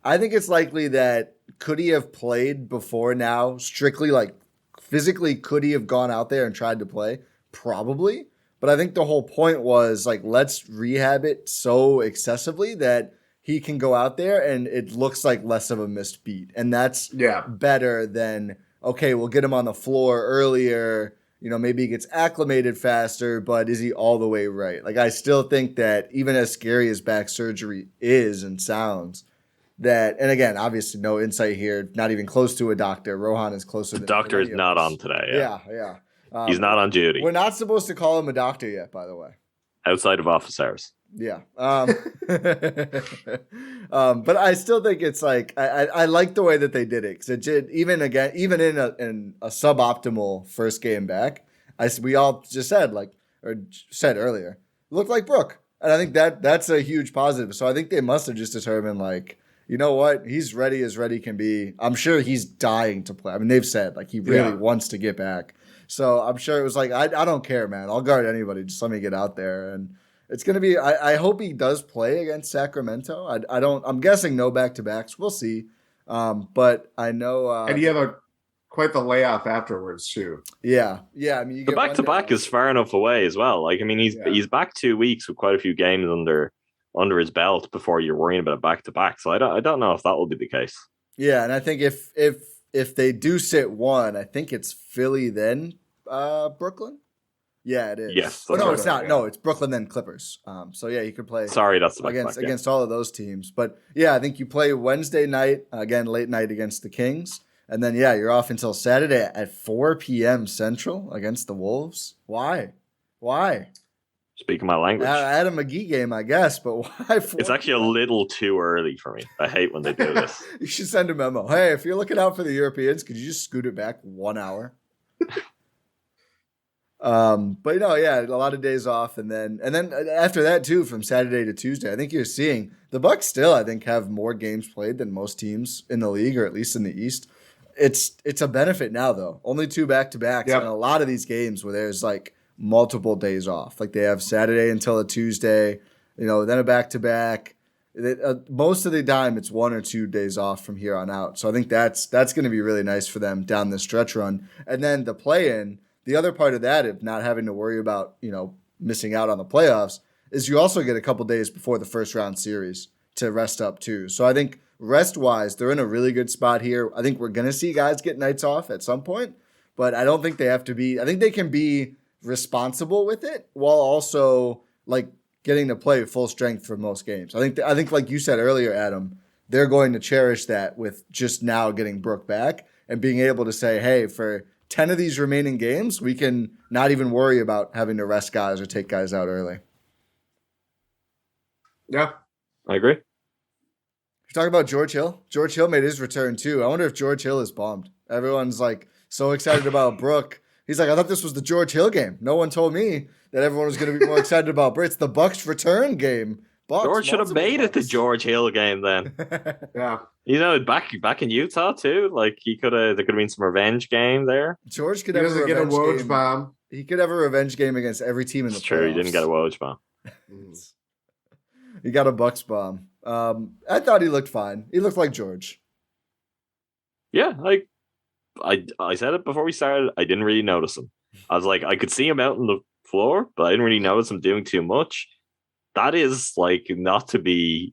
it's likely that could he have played before now? Strictly like physically, could he have gone out there and tried to play? Probably. But I think the whole point was like, let's rehab it so excessively that he can go out there and it looks like less of a missed beat. And that's better than, okay, we'll get him on the floor earlier. Maybe he gets acclimated faster, but is he all the way right? Like, I still think that even as scary as back surgery is and sounds, that, and again, obviously no insight here, not even close to a doctor. Rohan is closer. The doctor is not on today. Yeah. He's not on duty. We're not supposed to call him a doctor yet, by the way. Outside of office hours. Yeah. But I still think it's like, I like the way that they did it. Because it did, even in a suboptimal first game back, we all just said earlier, looked like Brook. And I think that's a huge positive. So I think they must have just determined like, you know what? He's ready as ready can be. I'm sure he's dying to play. I mean, they've said like he really wants to get back. So I'm sure it was like, I don't care, man. I'll guard anybody. Just let me get out there. And it's going to be, I hope he does play against Sacramento. I'm guessing no back-to-backs. We'll see. But I know. And you have quite the layoff afterwards too. Yeah. I mean, the back-to-back is far enough away as well. Like, I mean, he's back 2 weeks with quite a few games under his belt before you're worrying about a back-to-back. So I don't know if that will be the case. Yeah, and I think if they do sit one, I think it's Philly then Brooklyn. Yeah, it is. Yes. No, it's not. No, it's Brooklyn then Clippers. So yeah, you could play. Sorry, that's the against all of those teams. But yeah, I think you play Wednesday night again, late night against the Kings, and then you're off until Saturday at 4 p.m. Central against the Wolves. Why? Speaking my language. Adam McGee game, I guess, but why? It's actually a little too early for me. I hate when they do this. You should send a memo. Hey, if you're looking out for the Europeans, could you just scoot it back 1 hour? But a lot of days off, and then after that too, from Saturday to Tuesday, I think you're seeing the Bucks still, I think, have more games played than most teams in the league, or at least in the East. It's a benefit now though. Only 2 back-to-backs, and a lot of these games where there's like multiple days off. Like they have Saturday until a Tuesday, then a back-to-back. Most of the time, it's 1 or 2 days off from here on out. So I think that's going to be really nice for them down the stretch run. And then the play-in, the other part of that, of not having to worry about missing out on the playoffs, is you also get a couple days before the first round series to rest up too. So I think rest-wise, they're in a really good spot here. I think we're going to see guys get nights off at some point, but I don't think they have to be. I think they can be responsible with it while also like getting to play full strength for most games. I think like you said earlier, Adam, they're going to cherish that with just now getting Brook back and being able to say, hey, for 10 of these remaining games, we can not even worry about having to rest guys or take guys out early. Yeah, I agree. You're talking about George Hill. George Hill made his return too. I wonder if George Hill is bummed. Everyone's like so excited about Brook. He's like, I thought this was the George Hill game. No one told me that everyone was going to be more excited about Brook. It's the Bucks return game. Bucks, George should have made it the George Hill game then. Yeah. Back in Utah too. Like there could have been some revenge game there. George could He have doesn't get a Woj bomb. he could have a revenge game against every team in the It's true. He didn't get a Woj bomb. He got a Bucks bomb. I thought he looked fine. He looked like George. Yeah, I said it before we started. I didn't really notice him. I was like, I could see him out on the floor, but I didn't really notice him doing too much. That is like not to be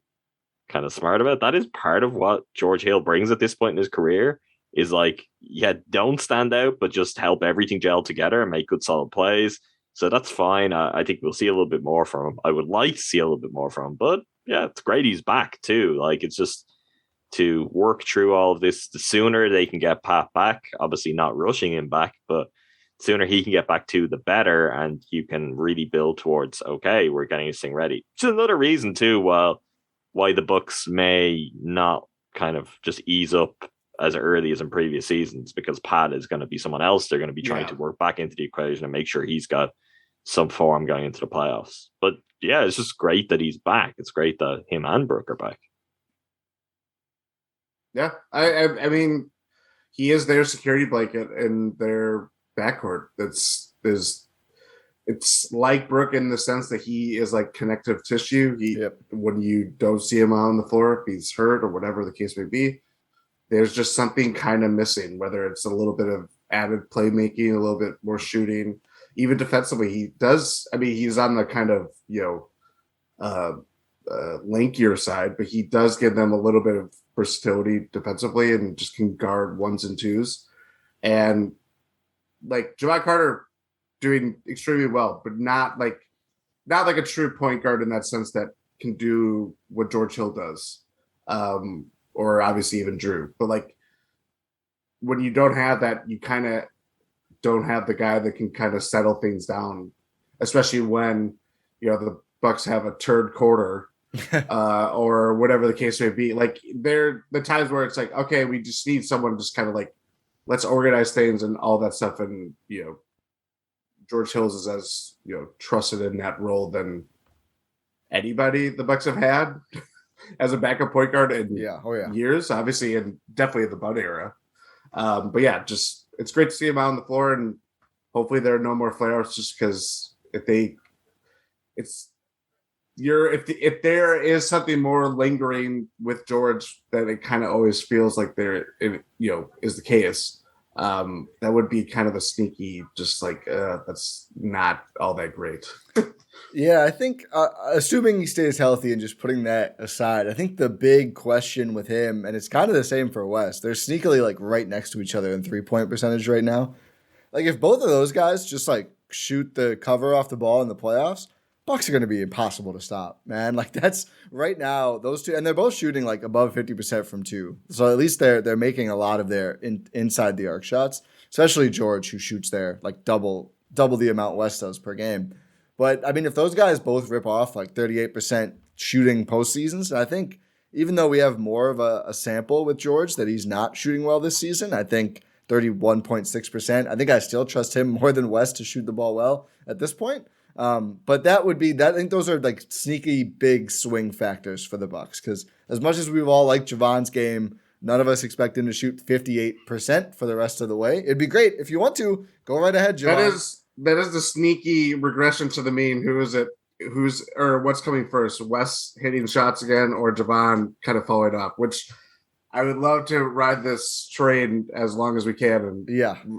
kind of smart about. That is part of what George Hill brings at this point in his career. Is like, yeah, don't stand out, but just help everything gel together and make good solid plays. So that's fine. I think we'll see a little bit more from him. I would like to see a little bit more from him, but yeah, it's great he's back too. Like, it's just to work through all of this. The sooner they can get Pat back, obviously not rushing him back, but sooner he can get back to, the better, and you can really build towards, okay, we're getting this thing ready. Which is another reason too, why the Bucks may not kind of just ease up as early as in previous seasons, because Pat is going to be someone else they're going to be trying to work back into the equation and make sure he's got some form going into the playoffs. But yeah, it's just great that he's back. It's great that him and Brook are back. Yeah, I mean, he is their security blanket in their backcourt. It's like Brook in the sense that he is like connective tissue. When you don't see him on the floor, if he's hurt or whatever the case may be, there's just something kind of missing, whether it's a little bit of added playmaking, a little bit more shooting, even defensively. He does. I mean, he's on the kind of, lankier side, but he does give them a little bit of versatility defensively and just can guard ones and twos. And like Jevon Carter doing extremely well, but not like a true point guard in that sense that can do what George Hill does. Or obviously even Drew. But like, when you don't have that, you kind of don't have the guy that can kind of settle things down, especially when, the Bucks have a turd quarter or whatever the case may be. Like, there the times where it's like, okay, we just need someone just kind of like, let's organize things and all that stuff. And, George Hill is as, trusted in that role than anybody the Bucks have had as a backup point guard in years, obviously, and definitely in the Bud era. But yeah, just it's great to see him out on the floor, and hopefully there are no more flare-ups, just because if there is something more lingering with George, that it kind of always feels like is the case. That would be kind of a sneaky, just like that's not all that great. Yeah, I think assuming he stays healthy and just putting that aside, I think the big question with him, and it's kind of the same for Wes, they're sneakily like right next to each other in 3-point percentage right now. Like, if both of those guys just like shoot the cover off the ball in the playoffs, Bucks are going to be impossible to stop, man. Like, that's right now, those two, and they're both shooting like above 50% from two. So at least they're making a lot of their inside the arc shots, especially George, who shoots there like double the amount Wes does per game. But I mean, if those guys both rip off like 38% shooting postseasons, I think even though we have more of a sample with George that he's not shooting well this season, I think 31.6%. I think I still trust him more than Wes to shoot the ball well at this point. But I think those are like sneaky big swing factors for the Bucks, because as much as we've all liked Jevon's game, none of us expect him to shoot 58% for the rest of the way. It'd be great if you want to go right ahead, Jevon. That is the sneaky regression to the mean. Who is it? What's coming first? Wes hitting shots again, or Jevon kind of following up? Which I would love to ride this train as long as we can and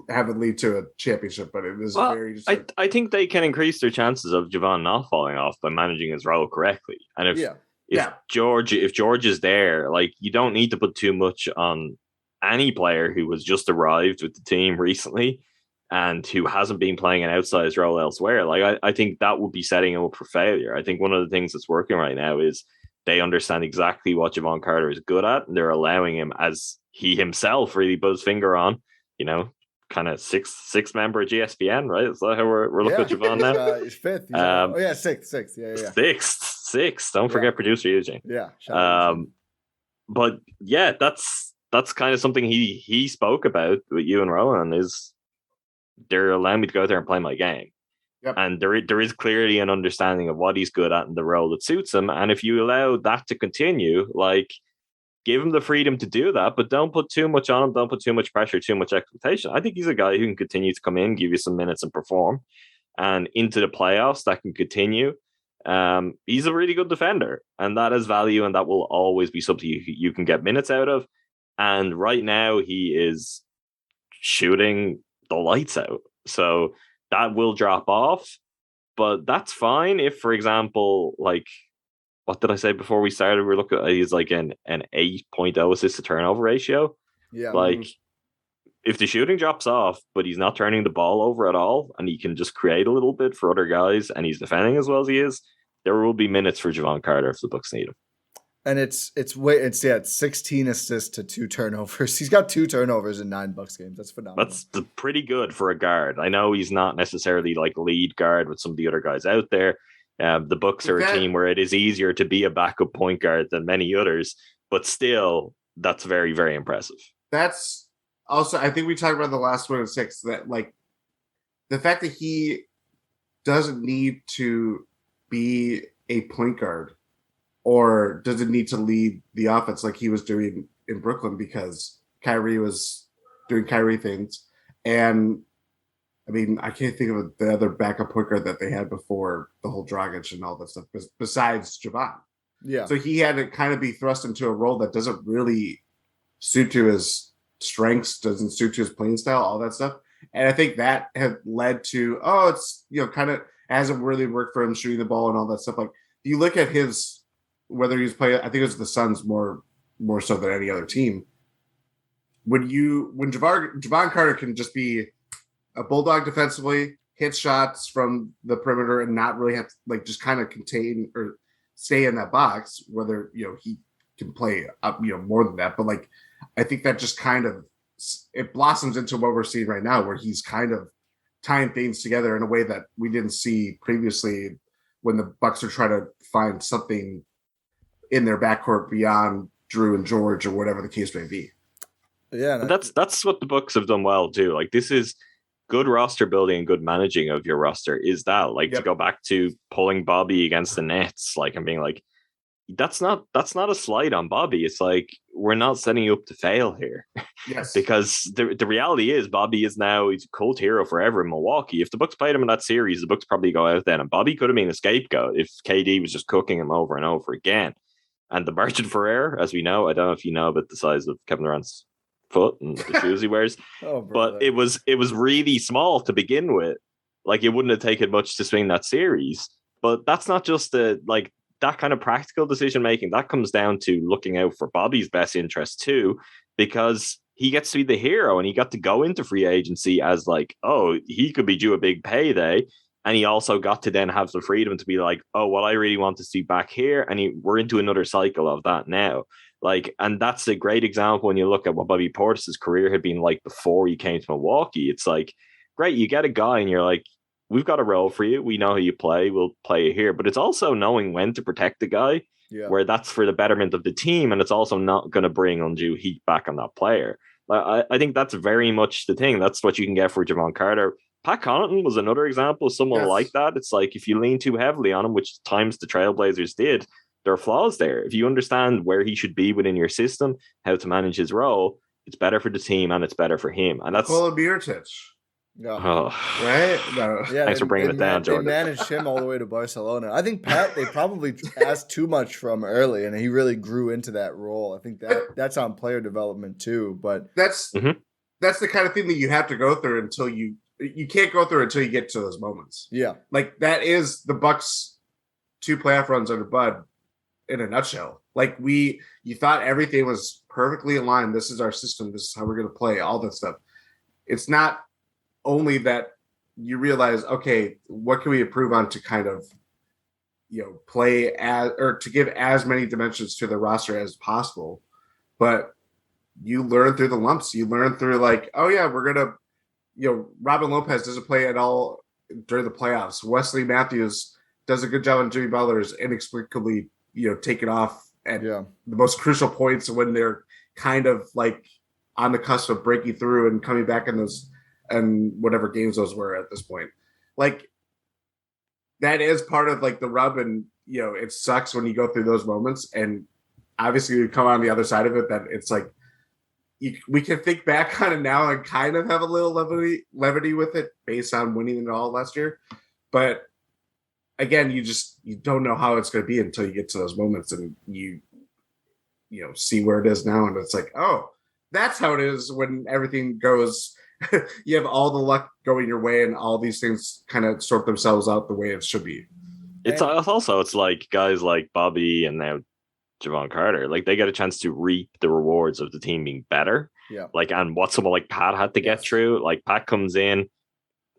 have it lead to a championship. But it is I think they can increase their chances of Jevon not falling off by managing his role correctly. And if George is there, like, you don't need to put too much on any player who has just arrived with the team recently and who hasn't been playing an outsized role elsewhere. Like, I think that would be setting him up for failure. I think one of the things that's working right now is they understand exactly what Jevon Carter is good at, and they're allowing him, as he himself really put his finger on, kind of sixth member of GSPN, right? Is that how we're looking at Jevon now? He's fifth. Sixth. Yeah. Sixth. Don't forget producer Eugene. Yeah. But yeah, that's kind of something he spoke about with you and Rowan, is they're allowing me to go out there and play my game. Yep. And there is clearly an understanding of what he's good at and the role that suits him. And if you allow that to continue, like, give him the freedom to do that, but don't put too much on him. Don't put too much pressure, too much expectation. I think he's a guy who can continue to come in, give you some minutes and perform. And into the playoffs, that can continue. He's a really good defender, and that has value, and that will always be something you can get minutes out of. And right now, he is shooting the lights out. So that will drop off, but that's fine if, for example, like, what did I say before we started? We're looking at he's like an 8.0 assist to turnover ratio. Yeah. Like, if the shooting drops off, but he's not turning the ball over at all, and he can just create a little bit for other guys, and he's defending as well as he is, there will be minutes for Jevon Carter if the Bucks need him. And it's 16 assists to 2 turnovers. He's got 2 turnovers in 9 Bucks games. That's phenomenal. That's pretty good for a guard. I know he's not necessarily like lead guard with some of the other guys out there. The Bucks are a team where it is easier to be a backup point guard than many others, but still, that's very, very impressive. That's also, I think we talked about the last one in 6, that like the fact that he doesn't need to be a point guard or doesn't need to lead the offense like he was doing in Brooklyn, because Kyrie was doing Kyrie things. And I mean, I can't think of the other backup point guard that they had before the whole Dragic and all that stuff, besides Jevon. Yeah. So he had to kind of be thrust into a role that doesn't really suit to his strengths, doesn't suit to his playing style, all that stuff. And I think that had led to, it's, kind of hasn't really worked for him shooting the ball and all that stuff. Like, you look at his, whether he's playing, I think it was the Suns more so than any other team. When Jevon Carter can just be a bulldog defensively, hit shots from the perimeter, and not really have to like just kind of contain or stay in that box, whether he can play up more than that, but like I think that just kind of it blossoms into what we're seeing right now, where he's kind of tying things together in a way that we didn't see previously when the Bucks are trying to find something in their backcourt beyond Drew and George or whatever the case may be. Yeah, that's what the Bucks have done well too. Like, this is good roster building and good managing of your roster. Is that like to go back to pulling Bobby against the Nets, like, and being like, that's not a slight on Bobby. It's like, we're not setting you up to fail here. Yes. Because the reality is Bobby is now, he's a cult hero forever in Milwaukee. If the Bucks played him in that series, the Bucks probably go out then, and Bobby could have been a scapegoat if KD was just cooking him over and over again. And the margin for error, as we know, I don't know if you know about the size of Kevin Durant's foot and the shoes he wears, but it was really small to begin with. Like, it wouldn't have taken much to swing that series. But that's not just that kind of practical decision making. That comes down to looking out for Bobby's best interest too, because he gets to be the hero, and he got to go into free agency as like, he could be due a big payday. And he also got to then have the freedom to be like, well, I really want to see back here. And we're into another cycle of that now. Like, and that's a great example when you look at what Bobby Portis's career had been like before he came to Milwaukee. It's like, great, you get a guy and you're like, we've got a role for you. We know how you play. We'll play you here. But it's also knowing when to protect the guy, where that's for the betterment of the team. And it's also not going to bring undue heat back on that player. I think that's very much the thing. That's what you can get for Jevon Carter. Pat Connaughton was another example of someone like that. It's like, if you lean too heavily on him, which times the Trailblazers did, there are flaws there. If you understand where he should be within your system, how to manage his role, it's better for the team and it's better for him. And that's Nikola Mirotic. Right? No. Yeah, thanks for bringing it down, Jordan. They managed him all the way to Barcelona. I think they probably asked too much from early, and he really grew into that role. I think that's on player development too. But that's the kind of thing that you have to go through until you can't go through until you get to those moments. Yeah. Like, that is the Bucks' 2 playoff runs under Bud in a nutshell. Like, you thought everything was perfectly aligned. This is our system. This is how we're going to play, all that stuff. It's not only that you realize, okay, what can we improve on to kind of, play as, or to give as many dimensions to the roster as possible, but you learn through the lumps. You learn through like, we're going to, Robin Lopez doesn't play at all during the playoffs. Wesley Matthews does a good job on Jimmy Butler's inexplicably, taken off at the most crucial points when they're kind of like on the cusp of breaking through and coming back in those and whatever games those were at this point. Like, that is part of like the rub, and it sucks when you go through those moments, and obviously we come on the other side of it that it's like we can think back on it now and kind of have a little levity with it based on winning it all last year. But again, you don't know how it's going to be until you get to those moments and you see where it is now. And it's like, oh, that's how it is when everything goes. You have all the luck going your way and all these things kind of sort themselves out the way it should be. It's like guys like Bobby and now Jevon Carter, like they get a chance to reap the rewards of the team being better. Yeah. Like, and what someone like Pat had to get through. Like Pat comes in,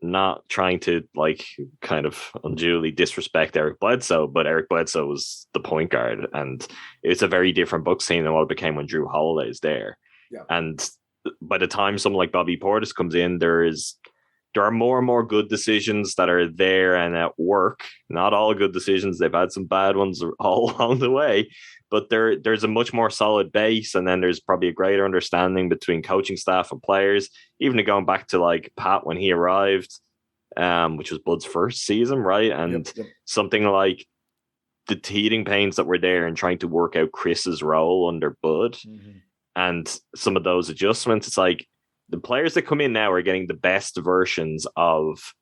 not trying to like kind of unduly disrespect Eric Bledsoe, but Eric Bledsoe was the point guard, and it's a very different Bucks team than what it became when Drew Holiday's there. Yeah. And by the time someone like Bobby Portis comes in, there are more and more good decisions that are there and at work. Not all good decisions. They've had some bad ones all along the way, but there's a much more solid base. And then there's probably a greater understanding between coaching staff and players, even going back to like Pat when he arrived, which was Bud's first season, right? And something like the teething pains that were there and trying to work out Chris's role under Bud. Mm-hmm. And some of those adjustments, it's like the players that come in now are getting the best versions of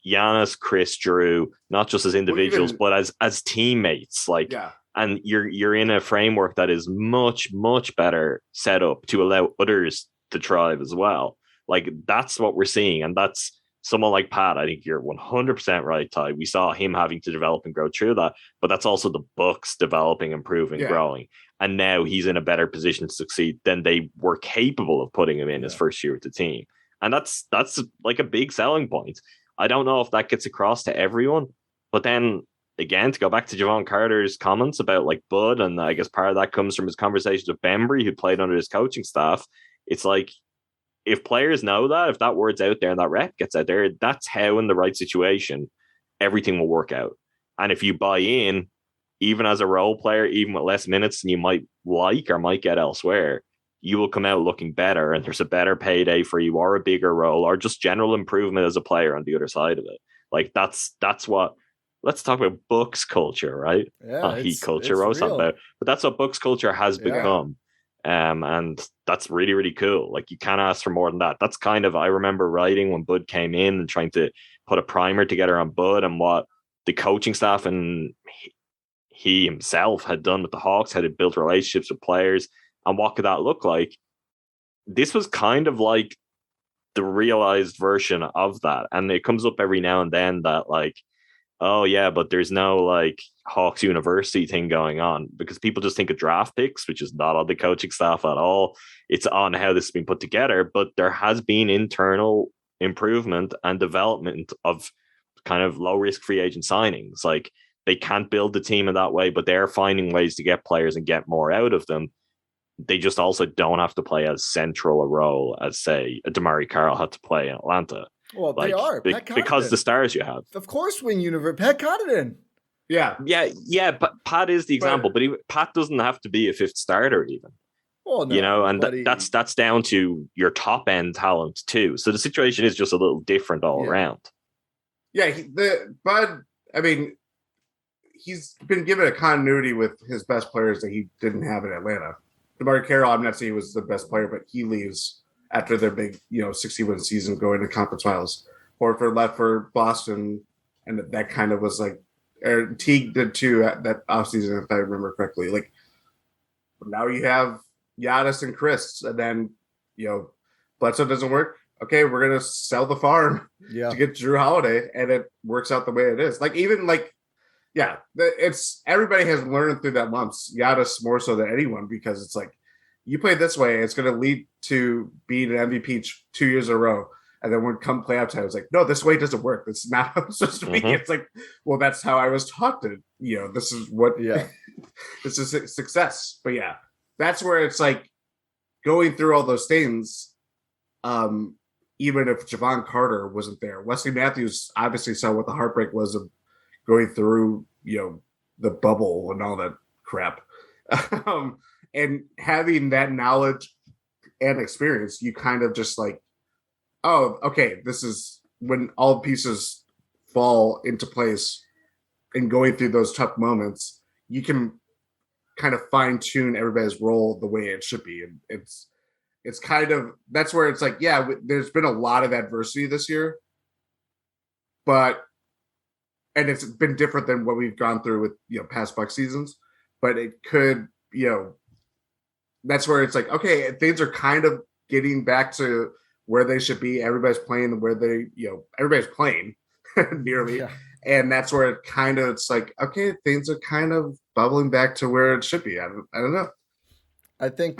Giannis, Chris, Drew, not just as individuals, but as teammates. Like, and you're in a framework that is much, much better set up to allow others to thrive as well. Like, that's what we're seeing. And that's someone like Pat. I think you're 100% right, Ty. We saw him having to develop and grow through that, but that's also the Bucks developing, improving, growing. And now he's in a better position to succeed than they were capable of putting him in his first year with the team. And that's like a big selling point. I don't know if that gets across to everyone, but then again, to go back to Jevon Carter's comments about like Bud, and I guess part of that comes from his conversations with Bembry, who played under his coaching staff. It's like, if players know that, if that word's out there and that rep gets out there, that's how in the right situation, everything will work out. And if you buy in, even as a role player, even with less minutes than you might like or might get elsewhere, you will come out looking better, and there's a better payday for you, or a bigger role, or just general improvement as a player on the other side of it. Like that's what, let's talk about Bucks culture, right? Yeah, Heat culture, but that's what Bucks culture has become. And that's really, really cool. Like, you can't ask for more than that. That's kind of, I remember writing when Bud came in and trying to put a primer together on Bud and what the coaching staff and he himself had done with the Hawks, how to build relationships with players, and what could that look like. This was kind of like the realized version of that. And it comes up every now and then that like, oh yeah, but there's no like Hawks University thing going on, because people just think of draft picks, which is not on the coaching staff at all. It's on how this has been put together, but there has been internal improvement and development of kind of low risk free agent signings. Like, they can't build the team in that way, but they're finding ways to get players and get more out of them. They just also don't have to play as central a role as, say, a Damari Carroll had to play in Atlanta. Well, like, they are. Because the stars you have. Of course, Wing Universe. Pat Connaughton. Yeah, but Pat is the example, but Pat doesn't have to be a fifth starter even. Well, no, and that's down to your top end talent too. So the situation is just a little different all around. Yeah, Bud, I mean, he's been given a continuity with his best players that he didn't have in Atlanta. DeMar Carroll, I'm not saying he was the best player, but he leaves after their big, 60-win season going to conference finals. Horford left for Boston, and that kind of was like, Teague did too at that offseason, if I remember correctly. Like, now you have Giannis and Chris, and then, Bledsoe doesn't work. Okay, we're going to sell the farm to get Drew Holiday, and it works out the way it is. Like, even like, it's everybody has learned through that lumps, Giannis more so than anyone, because it's like, you play this way, it's going to lead to being an MVP 2 years in a row. And then when come playoff time, it's like, no, this way doesn't work. It's not how it's supposed to be. It's like, well, that's how I was taught to, this is what, this is success. But that's where it's like going through all those things. Even if Jevon Carter wasn't there, Wesley Matthews obviously saw what the heartbreak was of going through, the bubble and all that crap. And having that knowledge and experience, you kind of just like, oh, okay, this is when all pieces fall into place and going through those tough moments, you can kind of fine tune everybody's role the way it should be. And it's kind of, that's where it's like, yeah, there's been a lot of adversity this year, and it's been different than what we've gone through with, past Buck seasons, but it could, that's where it's like, okay, things are kind of getting back to where they should be. Everybody's playing where they, everybody's playing nearly. Yeah. And that's where it kind of, it's like, okay, things are kind of bubbling back to where it should be. I don't know. I think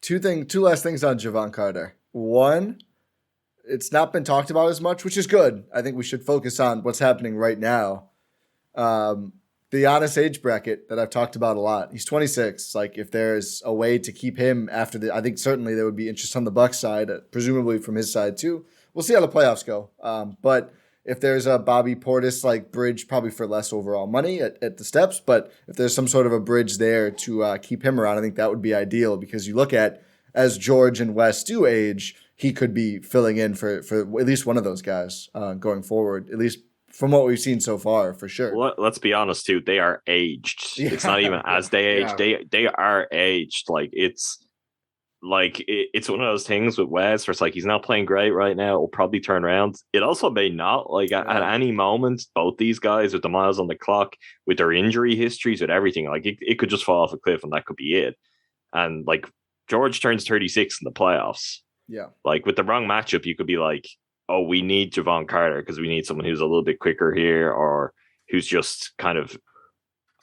two last things on Jevon Carter. One, it's not been talked about as much, which is good. I think we should focus on what's happening right now. The honest age bracket that I've talked about a lot. He's 26. Like, if there's a way to keep him after I think certainly there would be interest on the Bucks side, presumably from his side too. We'll see how the playoffs go. But if there's a Bobby Portis like bridge, probably for less overall money at the steps, but if there's some sort of a bridge there to keep him around, I think that would be ideal, because you look at, as George and Wes do age, he could be filling in for at least one of those guys going forward, at least from what we've seen so far, for sure. Let's be honest too. They are aged. Yeah. It's not even as they age. Yeah. They are aged. Like, it's one of those things with Wes where it's like, he's not playing great right now. It'll probably turn around. It also may not. Like, at any moment, both these guys with the miles on the clock, with their injury histories, with everything, like it could just fall off a cliff and that could be it. And like, George turns 36 in the playoffs. Yeah. Like, with the wrong matchup, you could be like, oh, we need Jevon Carter because we need someone who's a little bit quicker here, or who's just kind of,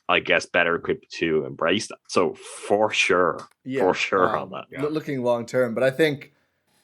I guess, better equipped to embrace that. So for sure on that. Yeah. Looking long term, but I think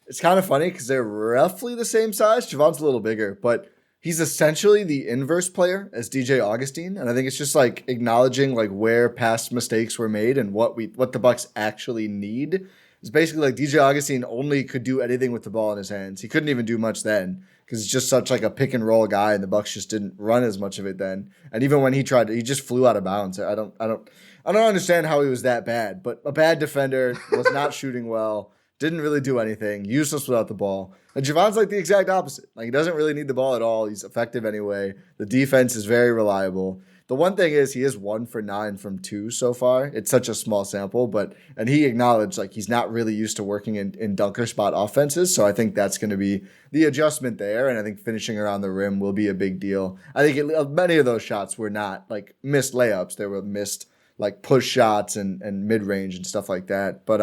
it's kind of funny because they're roughly the same size. Javon's a little bigger, but he's essentially the inverse player as DJ Augustine, and I think it's just like acknowledging like where past mistakes were made and what the Bucks actually need. It's basically like DJ Augustine only could do anything with the ball in his hands. He couldn't even do much then because he's just such like a pick and roll guy, and the Bucks just didn't run as much of it then. And even when he tried, he just flew out of bounds. I don't understand how he was that bad, but a bad defender, was not shooting well, didn't really do anything, useless without the ball. And Javon's like the exact opposite. Like, he doesn't really need the ball at all. He's effective anyway. The defense is very reliable. The one thing is he is 1 for 9 from 2 so far. It's such a small sample, and he acknowledged like he's not really used to working in dunker spot offenses. So I think that's going to be the adjustment there. And I think finishing around the rim will be a big deal. I think many of those shots were not like missed layups. They were missed like push shots and mid range and stuff like that. But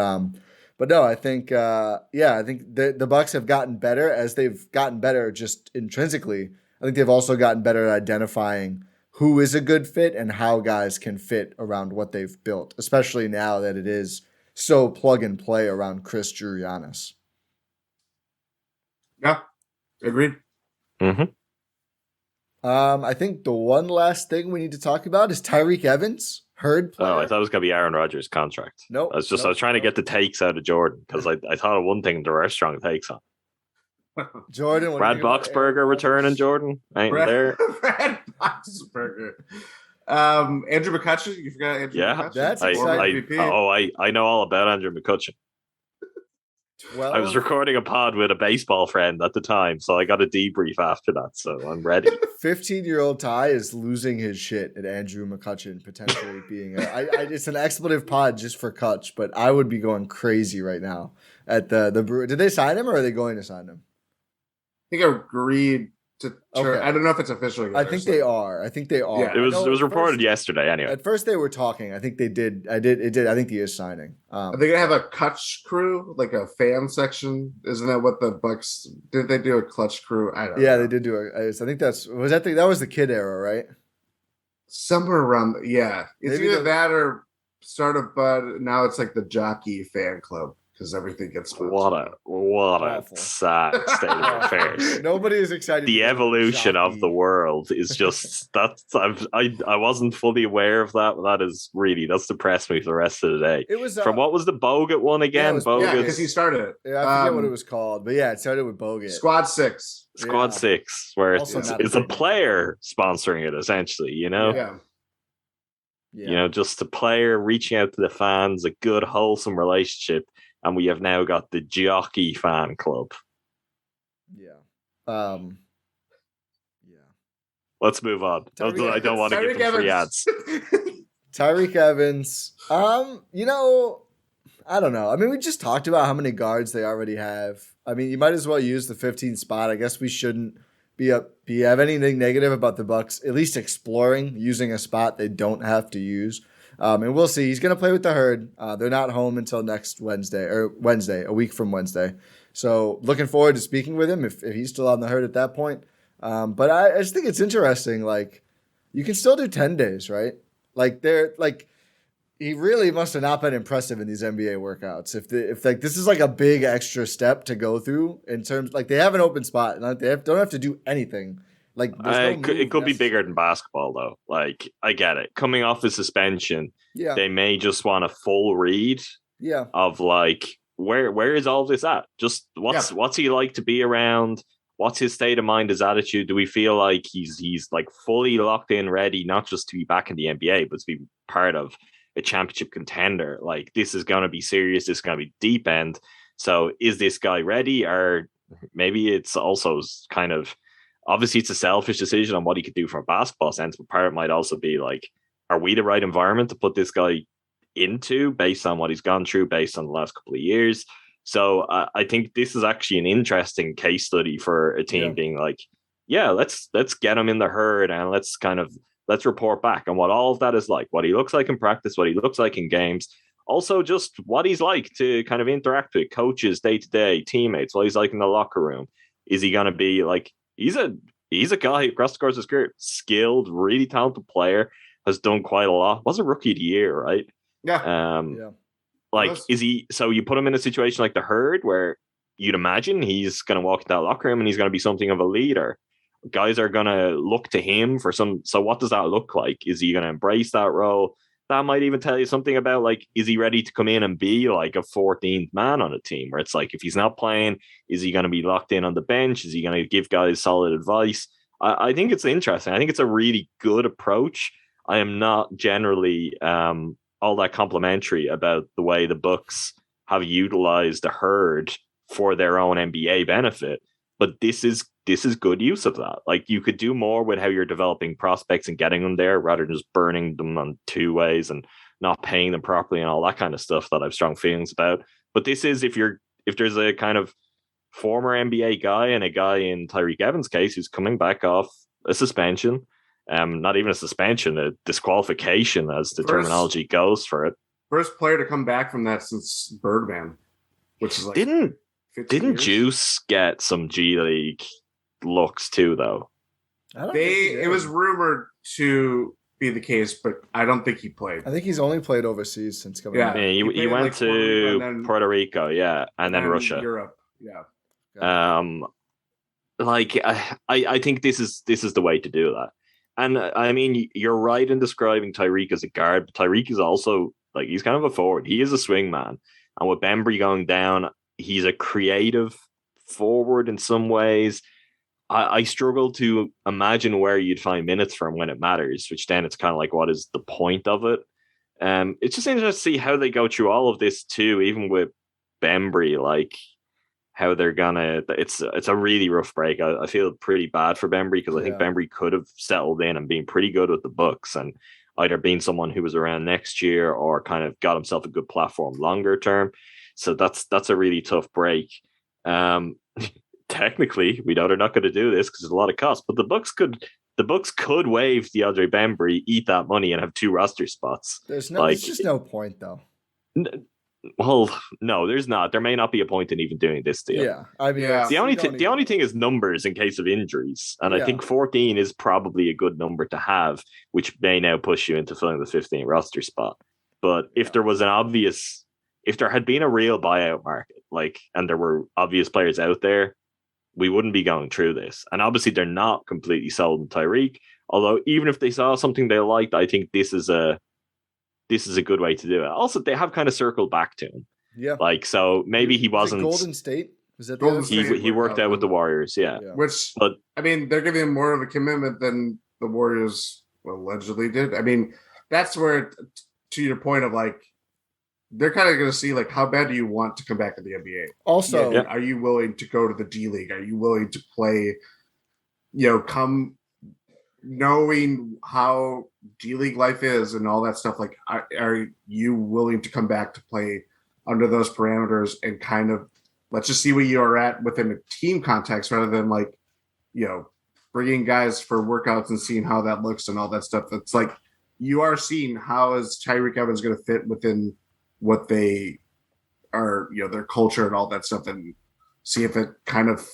no, I think I think the Bucks have gotten better as they've gotten better just intrinsically. I think they've also gotten better at identifying who is a good fit and how guys can fit around what they've built, especially now that it is so plug and play around Chris Giannis. Yeah, agreed. Mm-hmm. I think the one last thing we need to talk about is Tyreke Evans. Heard player. Oh, I thought it was going to be Aaron Rodgers' contract. Nope. I was trying to get the takes out of Jordan because I thought of one thing there were strong takes on. Jordan, Brad Boxberger returning. Jordan ain't there. Brad Boxberger. Andrew McCutcheon. You forgot Andrew McCutcheon? That's exciting. I know all about Andrew McCutcheon. I was recording a pod with a baseball friend at the time, so I got a debrief after that, so I'm ready. 15-year-old Ty is losing his shit at Andrew McCutcheon potentially being it's an expletive pod just for Kutch, but I would be going crazy right now at the Brewer. Did they sign him or are they going to sign him? I think I agreed to turn. Okay. I don't know if it's official yet. I think they are. Yeah. It was reported yesterday anyway. At first they were talking. I think they did. I think he is signing. Are they gonna have a Kutch crew, like a fan section? Isn't that what the Bucks did? They do a Clutch crew? I don't know. Yeah, they did do it. I think that was the kid era, right? Somewhere around. Yeah, it's maybe either that or start of Bud. Now it's like the jockey fan club. Because everything gets what a sad state of affairs. Nobody is excited. The evolution of the world is just I wasn't fully aware of that. That's depressed me for the rest of the day. It was from what was the Bogut one again? Yeah, because he started it. Yeah, I forget what it was called, but yeah, it started with Bogut. Squad 6, where it's a player sponsoring it essentially. You know. Yeah. You know, just a player reaching out to the fans, a good wholesome relationship. And we have now got the jockey fan club. Yeah. Let's move on. I don't want to give them free ads. Tyreke Evans. I don't know. I mean, we just talked about how many guards they already have. I mean, you might as well use the 15th spot. I guess we shouldn't have anything negative about the Bucks at least exploring using a spot they don't have to use. And we'll see. He's going to play with the Herd. They're not home until next Wednesday, a week from Wednesday. So looking forward to speaking with him if he's still on the Herd at that point. But I just think it's interesting. Like, you can still do 10 days, right? He really must have not been impressive in these NBA workouts. If this is like a big extra step to go through in terms, like, they have an open spot and don't have to do anything. Like, it could be bigger than basketball though. Like, I get it. Coming off the suspension, they may just want a full read. Of like, where is all this at? Just what's he like to be around? What's his state of mind, his attitude? Do we feel like he's like fully locked in, ready, not just to be back in the NBA, but to be part of a championship contender? Like, this is going to be serious. This is going to be deep end. So is this guy ready? Or maybe it's also kind of, obviously it's a selfish decision on what he could do from a basketball sense, but part of it might also be like, are we the right environment to put this guy into based on what he's gone through, based on the last couple of years? So I think this is actually an interesting case study for a team being like, let's get him in the Herd and let's report back on what all of that is like, what he looks like in practice, what he looks like in games, also just what he's like to kind of interact with coaches day to day, teammates, what he's like in the locker room. Is he going to be like, he's a guy across the course of his career, skilled, really talented player, has done quite a lot. Was a rookie of the year, right? Like, is he? So you put him in a situation like the Herd, where you'd imagine he's going to walk into that locker room and he's going to be something of a leader. Guys are going to look to him for some. So what does that look like? Is he going to embrace that role? That might even tell you something about, like, is he ready to come in and be like a 14th man on a team where it's like, if he's not playing, is he going to be locked in on the bench? Is he going to give guys solid advice? I think it's interesting. I think it's a really good approach. I am not generally all that complimentary about the way the Bucks have utilized the Herd for their own NBA benefit, but this is good use of that. Like, you could do more with how you're developing prospects and getting them there rather than just burning them on two ways and not paying them properly and all that kind of stuff that I have strong feelings about. But this is, if there's a kind of former NBA guy and a guy in Tyreke Evans' case who's coming back off a suspension, not even a suspension, a disqualification as the terminology goes for it. First player to come back from that since Birdman, which is like didn't Juice get some G League looks too though? It was rumored to be the case, but I don't think he played. I think he's only played overseas since coming back. Yeah, he went like to Puerto Rico, and then Russia, Europe, Like, I think this is the way to do that. And I mean, you're right in describing Tyreke as a guard, but Tyreke is also, like, he's kind of a forward. He is a swing man. And with Bembry going down, he's a creative forward in some ways. I struggle to imagine where you'd find minutes for him when it matters, which then it's kind of like, what is the point of it? It's just interesting to see how they go through all of this too, even with Bembry, like, how they're gonna. It's a really rough break. I feel pretty bad for Bembry because I think Bembry could have settled in and been pretty good with the Bucks and either been someone who was around next year or kind of got himself a good platform longer term. So that's a really tough break. Technically, we know they're not going to do this because there's a lot of cost, but the Bucks could waive DeAndre Bembry, eat that money, and have two roster spots. There's just no point though. Well, no, there's not. There may not be a point in even doing this deal. Yeah, I mean, the only thing is numbers in case of injuries, and I think 14 is probably a good number to have, which may now push you into filling the 15 roster spot. But if there was if there had been a real buyout market, like, and there were obvious players out there, we wouldn't be going through this. And obviously, they're not completely sold on Tyreke. Although, even if they saw something they liked, I think this is a good way to do it. Also, they have kind of circled back to him. Yeah. Like, so maybe he wasn't. Golden State? Was that Golden State? He worked out with the Warriors, yeah. But I mean, they're giving him more of a commitment than the Warriors allegedly did. I mean, that's where, to your point of, like, they're kind of going to see, like, how bad do you want to come back to the NBA? Also, are you willing to go to the D League? Are you willing to play, come knowing how G League life is and all that stuff, like, are you willing to come back to play under those parameters and kind of let's just see where you are at within a team context rather than like, bringing guys for workouts and seeing how that looks and all that stuff. It's like you are seeing how is Tyreke Evans going to fit within what they are, their culture and all that stuff, and see if it kind of,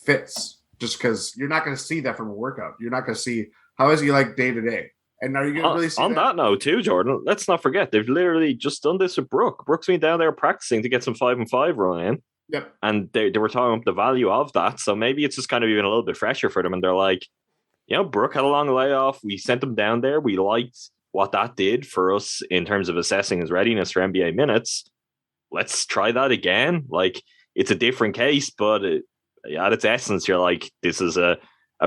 fits. Just because you're not going to see that from a workout. You're not going to see how is he like day to day. And are you going to really see on that note too, Jordan? Let's not forget they've literally just done this with Brook. Brook's been down there practicing to get some 5-on-5 run in. Yep. And they were talking about the value of that. So maybe it's just kind of even a little bit fresher for them. And they're like, Brook had a long layoff. We sent him down there. We liked what that did for us in terms of assessing his readiness for NBA minutes. Let's try that again. Like, it's a different case, but at its essence, you're like, this is a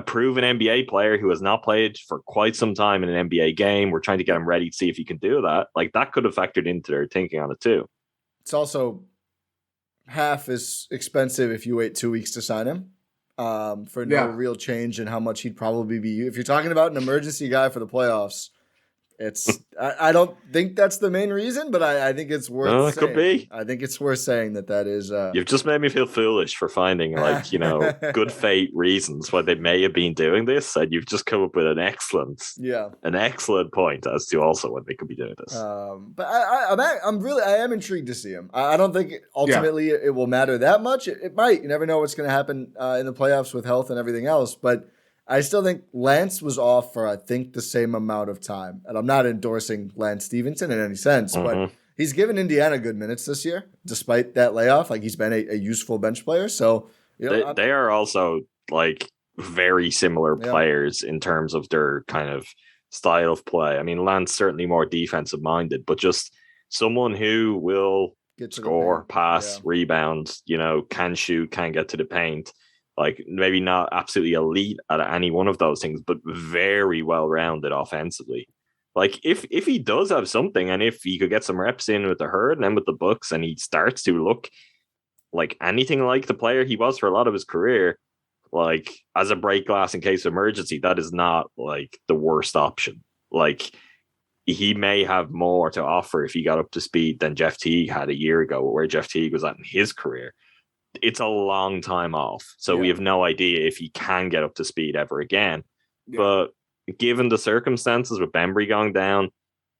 proven NBA player who has not played for quite some time in an NBA game. We're trying to get him ready to see if he can do that. Like, that could have factored into their thinking on it too. It's also half as expensive if you wait 2 weeks to sign him for no real change in how much he'd probably be. If you're talking about an emergency guy for the playoffs, I don't think that's the main reason, but I think it's worth saying. It could be. I think it's worth saying that is... You've just made me feel foolish for finding, good fate reasons why they may have been doing this, and you've just come up with an excellent point as to also when they could be doing this. But I am intrigued to see him. I don't think ultimately it will matter that much. It might. You never know what's going to happen in the playoffs with health and everything else, but I still think Lance was off for, I think, the same amount of time. And I'm not endorsing Lance Stevenson in any sense, but he's given Indiana good minutes this year, despite that layoff. Like, he's been a useful bench player. So they are also, like, very similar players in terms of their kind of style of play. I mean, Lance certainly more defensive minded, but just someone who will score, pass, rebound, can shoot, can get to the paint. Like, maybe not absolutely elite at any one of those things, but very well-rounded offensively. Like, if he does have something, and if he could get some reps in with the Herd and then with the Bucks, and he starts to look like anything like the player he was for a lot of his career, like, as a break glass in case of emergency, that is not, like, the worst option. Like, he may have more to offer if he got up to speed than Jeff Teague had a year ago, where Jeff Teague was at in his career. It's a long time off, so we have no idea if he can get up to speed ever again. But given the circumstances with Bembry going down,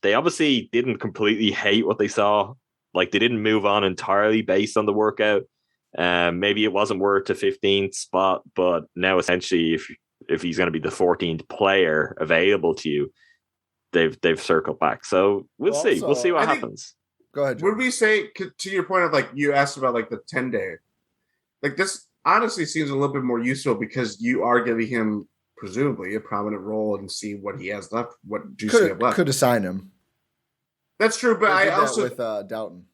they obviously didn't completely hate what they saw. Like, they didn't move on entirely based on the workout. Maybe it wasn't worth the 15th spot, but now essentially, if he's going to be the 14th player available to you, they've circled back. So we'll see. We'll see what happens. Go ahead, Joe. Would we say, to your point of, like, you asked about, like, the 10-day, like, this honestly seems a little bit more useful because you are giving him presumably a prominent role and see what he has left, what juice he has left. Could assign him. That's true, but I also with Doughton.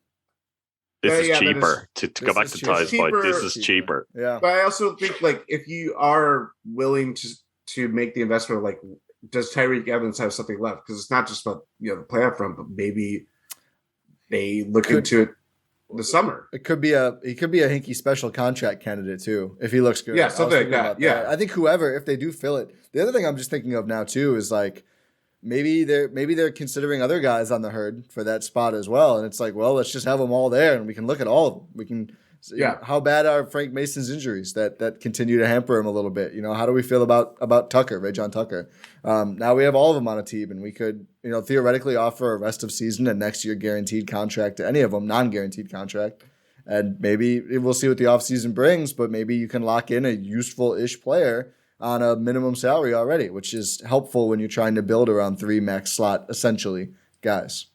This is cheaper. To go back to Ty's point, this is cheaper. Yeah, but I also think, like, if you are willing to make the investment, like, does Tyreke Evans have something left? Because it's not just about the playoff run, but maybe they look into it the summer. He could be a Hinkie special contract candidate too if he looks good. Yeah, something like that. Yeah, I think whoever, if they do fill it. The other thing I'm just thinking of now too is, like, maybe they're considering other guys on the Herd for that spot as well, and it's like, well, let's just have them all there and we can look at all of them. We can. How bad are Frank Mason's injuries that continue to hamper him a little bit? How do we feel about Tucker, Ray-John Tucker? Now we have all of them on a team, and we could, theoretically offer a rest of season and next year guaranteed contract to any of them, non-guaranteed contract. And maybe we'll see what the offseason brings, but maybe you can lock in a useful-ish player on a minimum salary already, which is helpful when you're trying to build around 3 max slot, essentially, guys.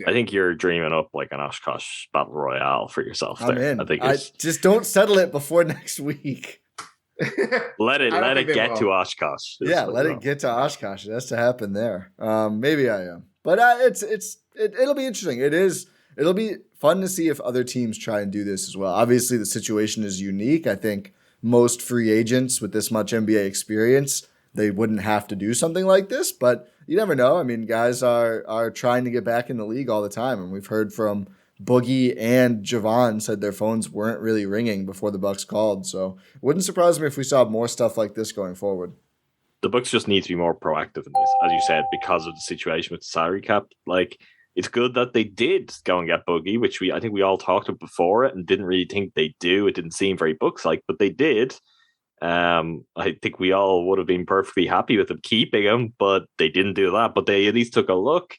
I think you're dreaming up like an Oshkosh Battle Royale for yourself there. I'm in. I think just don't settle it before next week. let it get to Oshkosh. Let it get to Oshkosh. It has to happen there. Maybe I am. But it'll be interesting. It'll be fun to see if other teams try and do this as well. Obviously, the situation is unique. I think most free agents with this much NBA experience, they wouldn't have to do something like this, but you never know. I mean, guys are trying to get back in the league all the time, and we've heard from Boogie and Jevon said their phones weren't really ringing before the Bucks called, so it wouldn't surprise me if we saw more stuff like this going forward. the Bucks just need to be more proactive in this, as you said, because of the situation with the salary cap. Like, it's good that they did go and get Boogie, which I think we all talked about before it and didn't really think they do. It didn't seem very Bucks-like, but they did. I think we all would have been perfectly happy with them keeping him, but they didn't do that. But they at least took a look.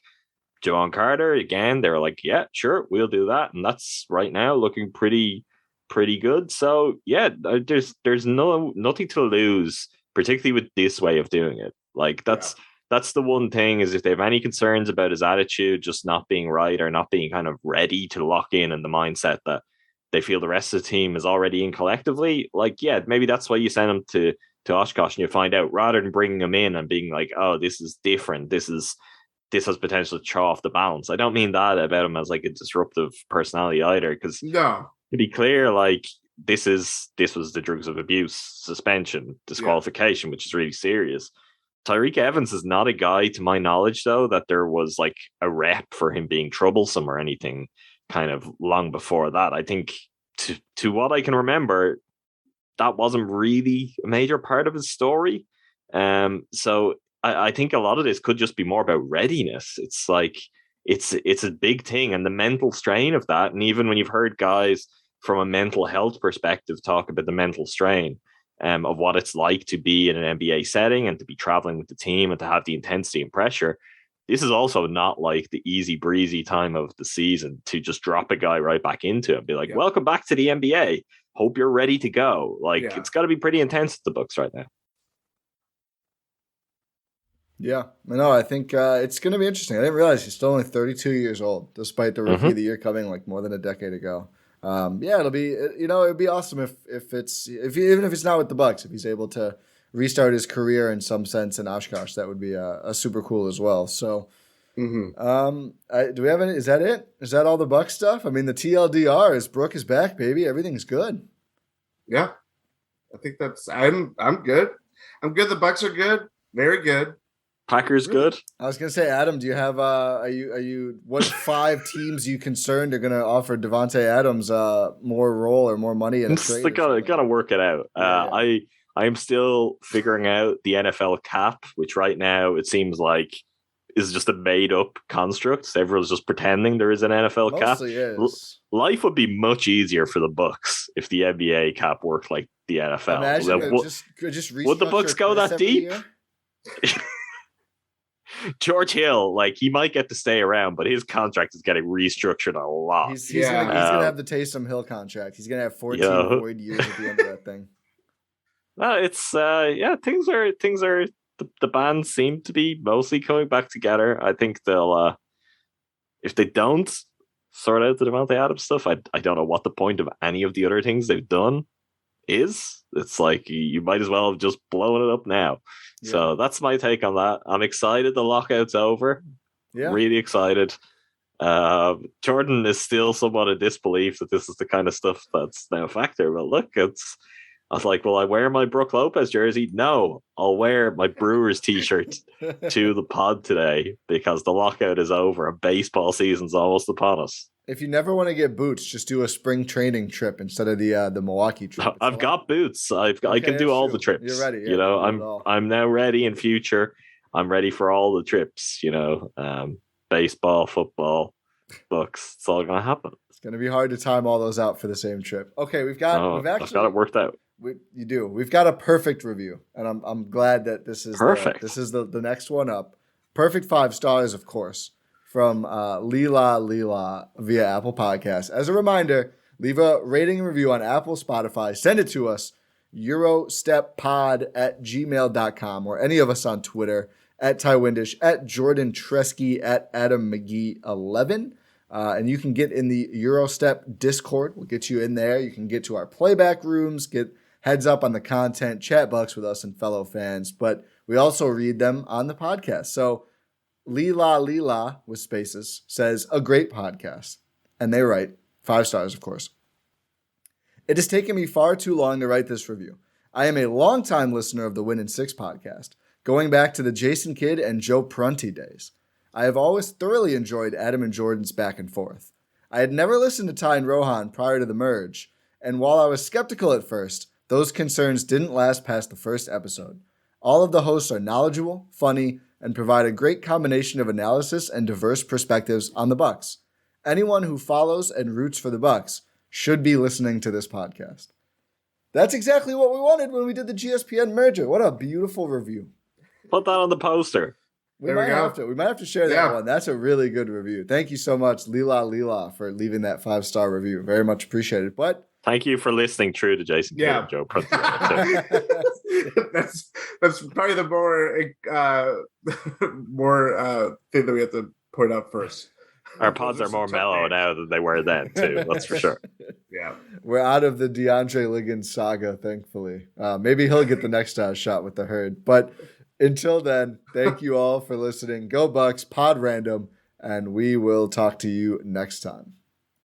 Jevon Carter, again, they were like, yeah, sure, we'll do that. And that's right now looking pretty good. So yeah, there's nothing to lose, particularly with this way of doing it. Like that's the one thing, is if they have any concerns about his attitude just not being right or not being kind of ready to lock in the mindset that they feel the rest of the team is already in collectively, like, yeah, maybe that's why you send him to Oshkosh and you find out, rather than bringing him in and being like, oh, this is different. This has potential to throw off the balance. I don't mean that about him as like a disruptive personality either, because to be clear, like this was the drugs of abuse, suspension, disqualification, which is really serious. Tyreke Evans is not a guy, to my knowledge, though, that there was like a rep for him being troublesome or anything kind of long before that. I think to what I can remember, that wasn't really a major part of his story. So I think a lot of this could just be more about readiness. It's like it's a big thing, and the mental strain of that. And even when you've heard guys from a mental health perspective talk about the mental strain of what it's like to be in an NBA setting and to be traveling with the team and to have the intensity and pressure, this is also not like the easy breezy time of the season to just drop a guy right back into it and be like, welcome back to the NBA. Hope you're ready to go. Like, it's got to be pretty intense at the Bucks right now. Yeah, no, I think it's going to be interesting. I didn't realize he's still only 32 years old, despite the Rookie of the Year coming like more than a decade ago. It'll be, it'd be awesome if even if it's not with the Bucks, if he's able to restart his career in some sense in Oshkosh, that would be a super cool as well. So, do we have any? Is that it? Is that all the Bucks stuff? I mean, the TLDR is Brook is back, baby. Everything's good. Yeah, I think that's. I'm good. I'm good. The Bucks are good. Very good. Packers good. I was gonna say, Adam, do you have are you what 5 teams you concerned are gonna offer Devontae Adams more role or more money in a trade? Gotta work it out. I am still figuring out the NFL cap, which right now it seems like is just a made up construct. So everyone's just pretending there is an NFL cap. Is. Life would be much easier for the Bucks if the NBA cap worked like the NFL. Imagine just would the Bucks go that deep? George Hill, like, he might get to stay around, but his contract is getting restructured a lot. He's gonna have the Taysom Hill contract. He's gonna have 14 void years at the end of that thing. It's things are the bands seem to be mostly coming back together. I think they'll if they don't sort out the Devontae Adams stuff, I don't know what the point of any of the other things they've done is. It's like you might as well have just blown it up now. Yeah. So that's my take on that. I'm excited the lockout's over. Yeah. Really excited. Jordan is still somewhat in disbelief that this is the kind of stuff that's now a factor. But look, I was like, will I wear my Brook Lopez jersey? No, I'll wear my Brewers t-shirt to the pod today because the lockout is over and baseball season's almost upon us. If you never want to get boots, just do a spring training trip instead of the Milwaukee trip. I've got boots. I can do all the trips. You're ready. Yeah, I'm now ready in future. I'm ready for all the trips. Baseball, football, Bucks. It's all gonna happen. It's gonna be hard to time all those out for the same trip. Okay, we've got it worked out. You do. We've got a perfect review, and I'm glad that this is perfect. This is the next one up. Perfect 5 stars, of course. From Leela via Apple Podcasts. As a reminder, leave a rating and review on Apple, Spotify. Send it to us, eurosteppod@gmail.com, or any of us on Twitter, at Ti Windisch, at Jordan Treske, at Adam McGee 11. And you can get in the Eurostep Discord. We'll get you in there. You can get to our playback rooms, get heads up on the content, chat Bucks with us and fellow fans. But we also read them on the podcast. So Leela with spaces says, a great podcast. And they write 5 stars, of course. It has taken me far too long to write this review. I am a longtime listener of the Win in 6 podcast, going back to the Jason Kidd and Joe Prunty days. I have always thoroughly enjoyed Adam and Jordan's back and forth. I had never listened to Ty and Rohan prior to the merge, and while I was skeptical at first, those concerns didn't last past the first episode. All of the hosts are knowledgeable, funny, and provide a great combination of analysis and diverse perspectives on the Bucks. Anyone who follows and roots for the Bucks should be listening to this podcast. That's exactly what we wanted when we did the GSPN merger. What a beautiful review. Put that on the poster. We might have to share that one. That's a really good review. Thank you so much, Lila, for leaving that 5-star review. Very much appreciated. But thank you for listening through to Jason Kidd and Joe Prunty. That's probably the more thing that we have to point out first. Our pods are more mellow now than they were then, too. That's for sure. Yeah. We're out of the DeAndre Liggins saga, thankfully. Maybe he'll get the next shot with the herd. But until then, thank you all for listening. Go Bucks, pod random, and we will talk to you next time.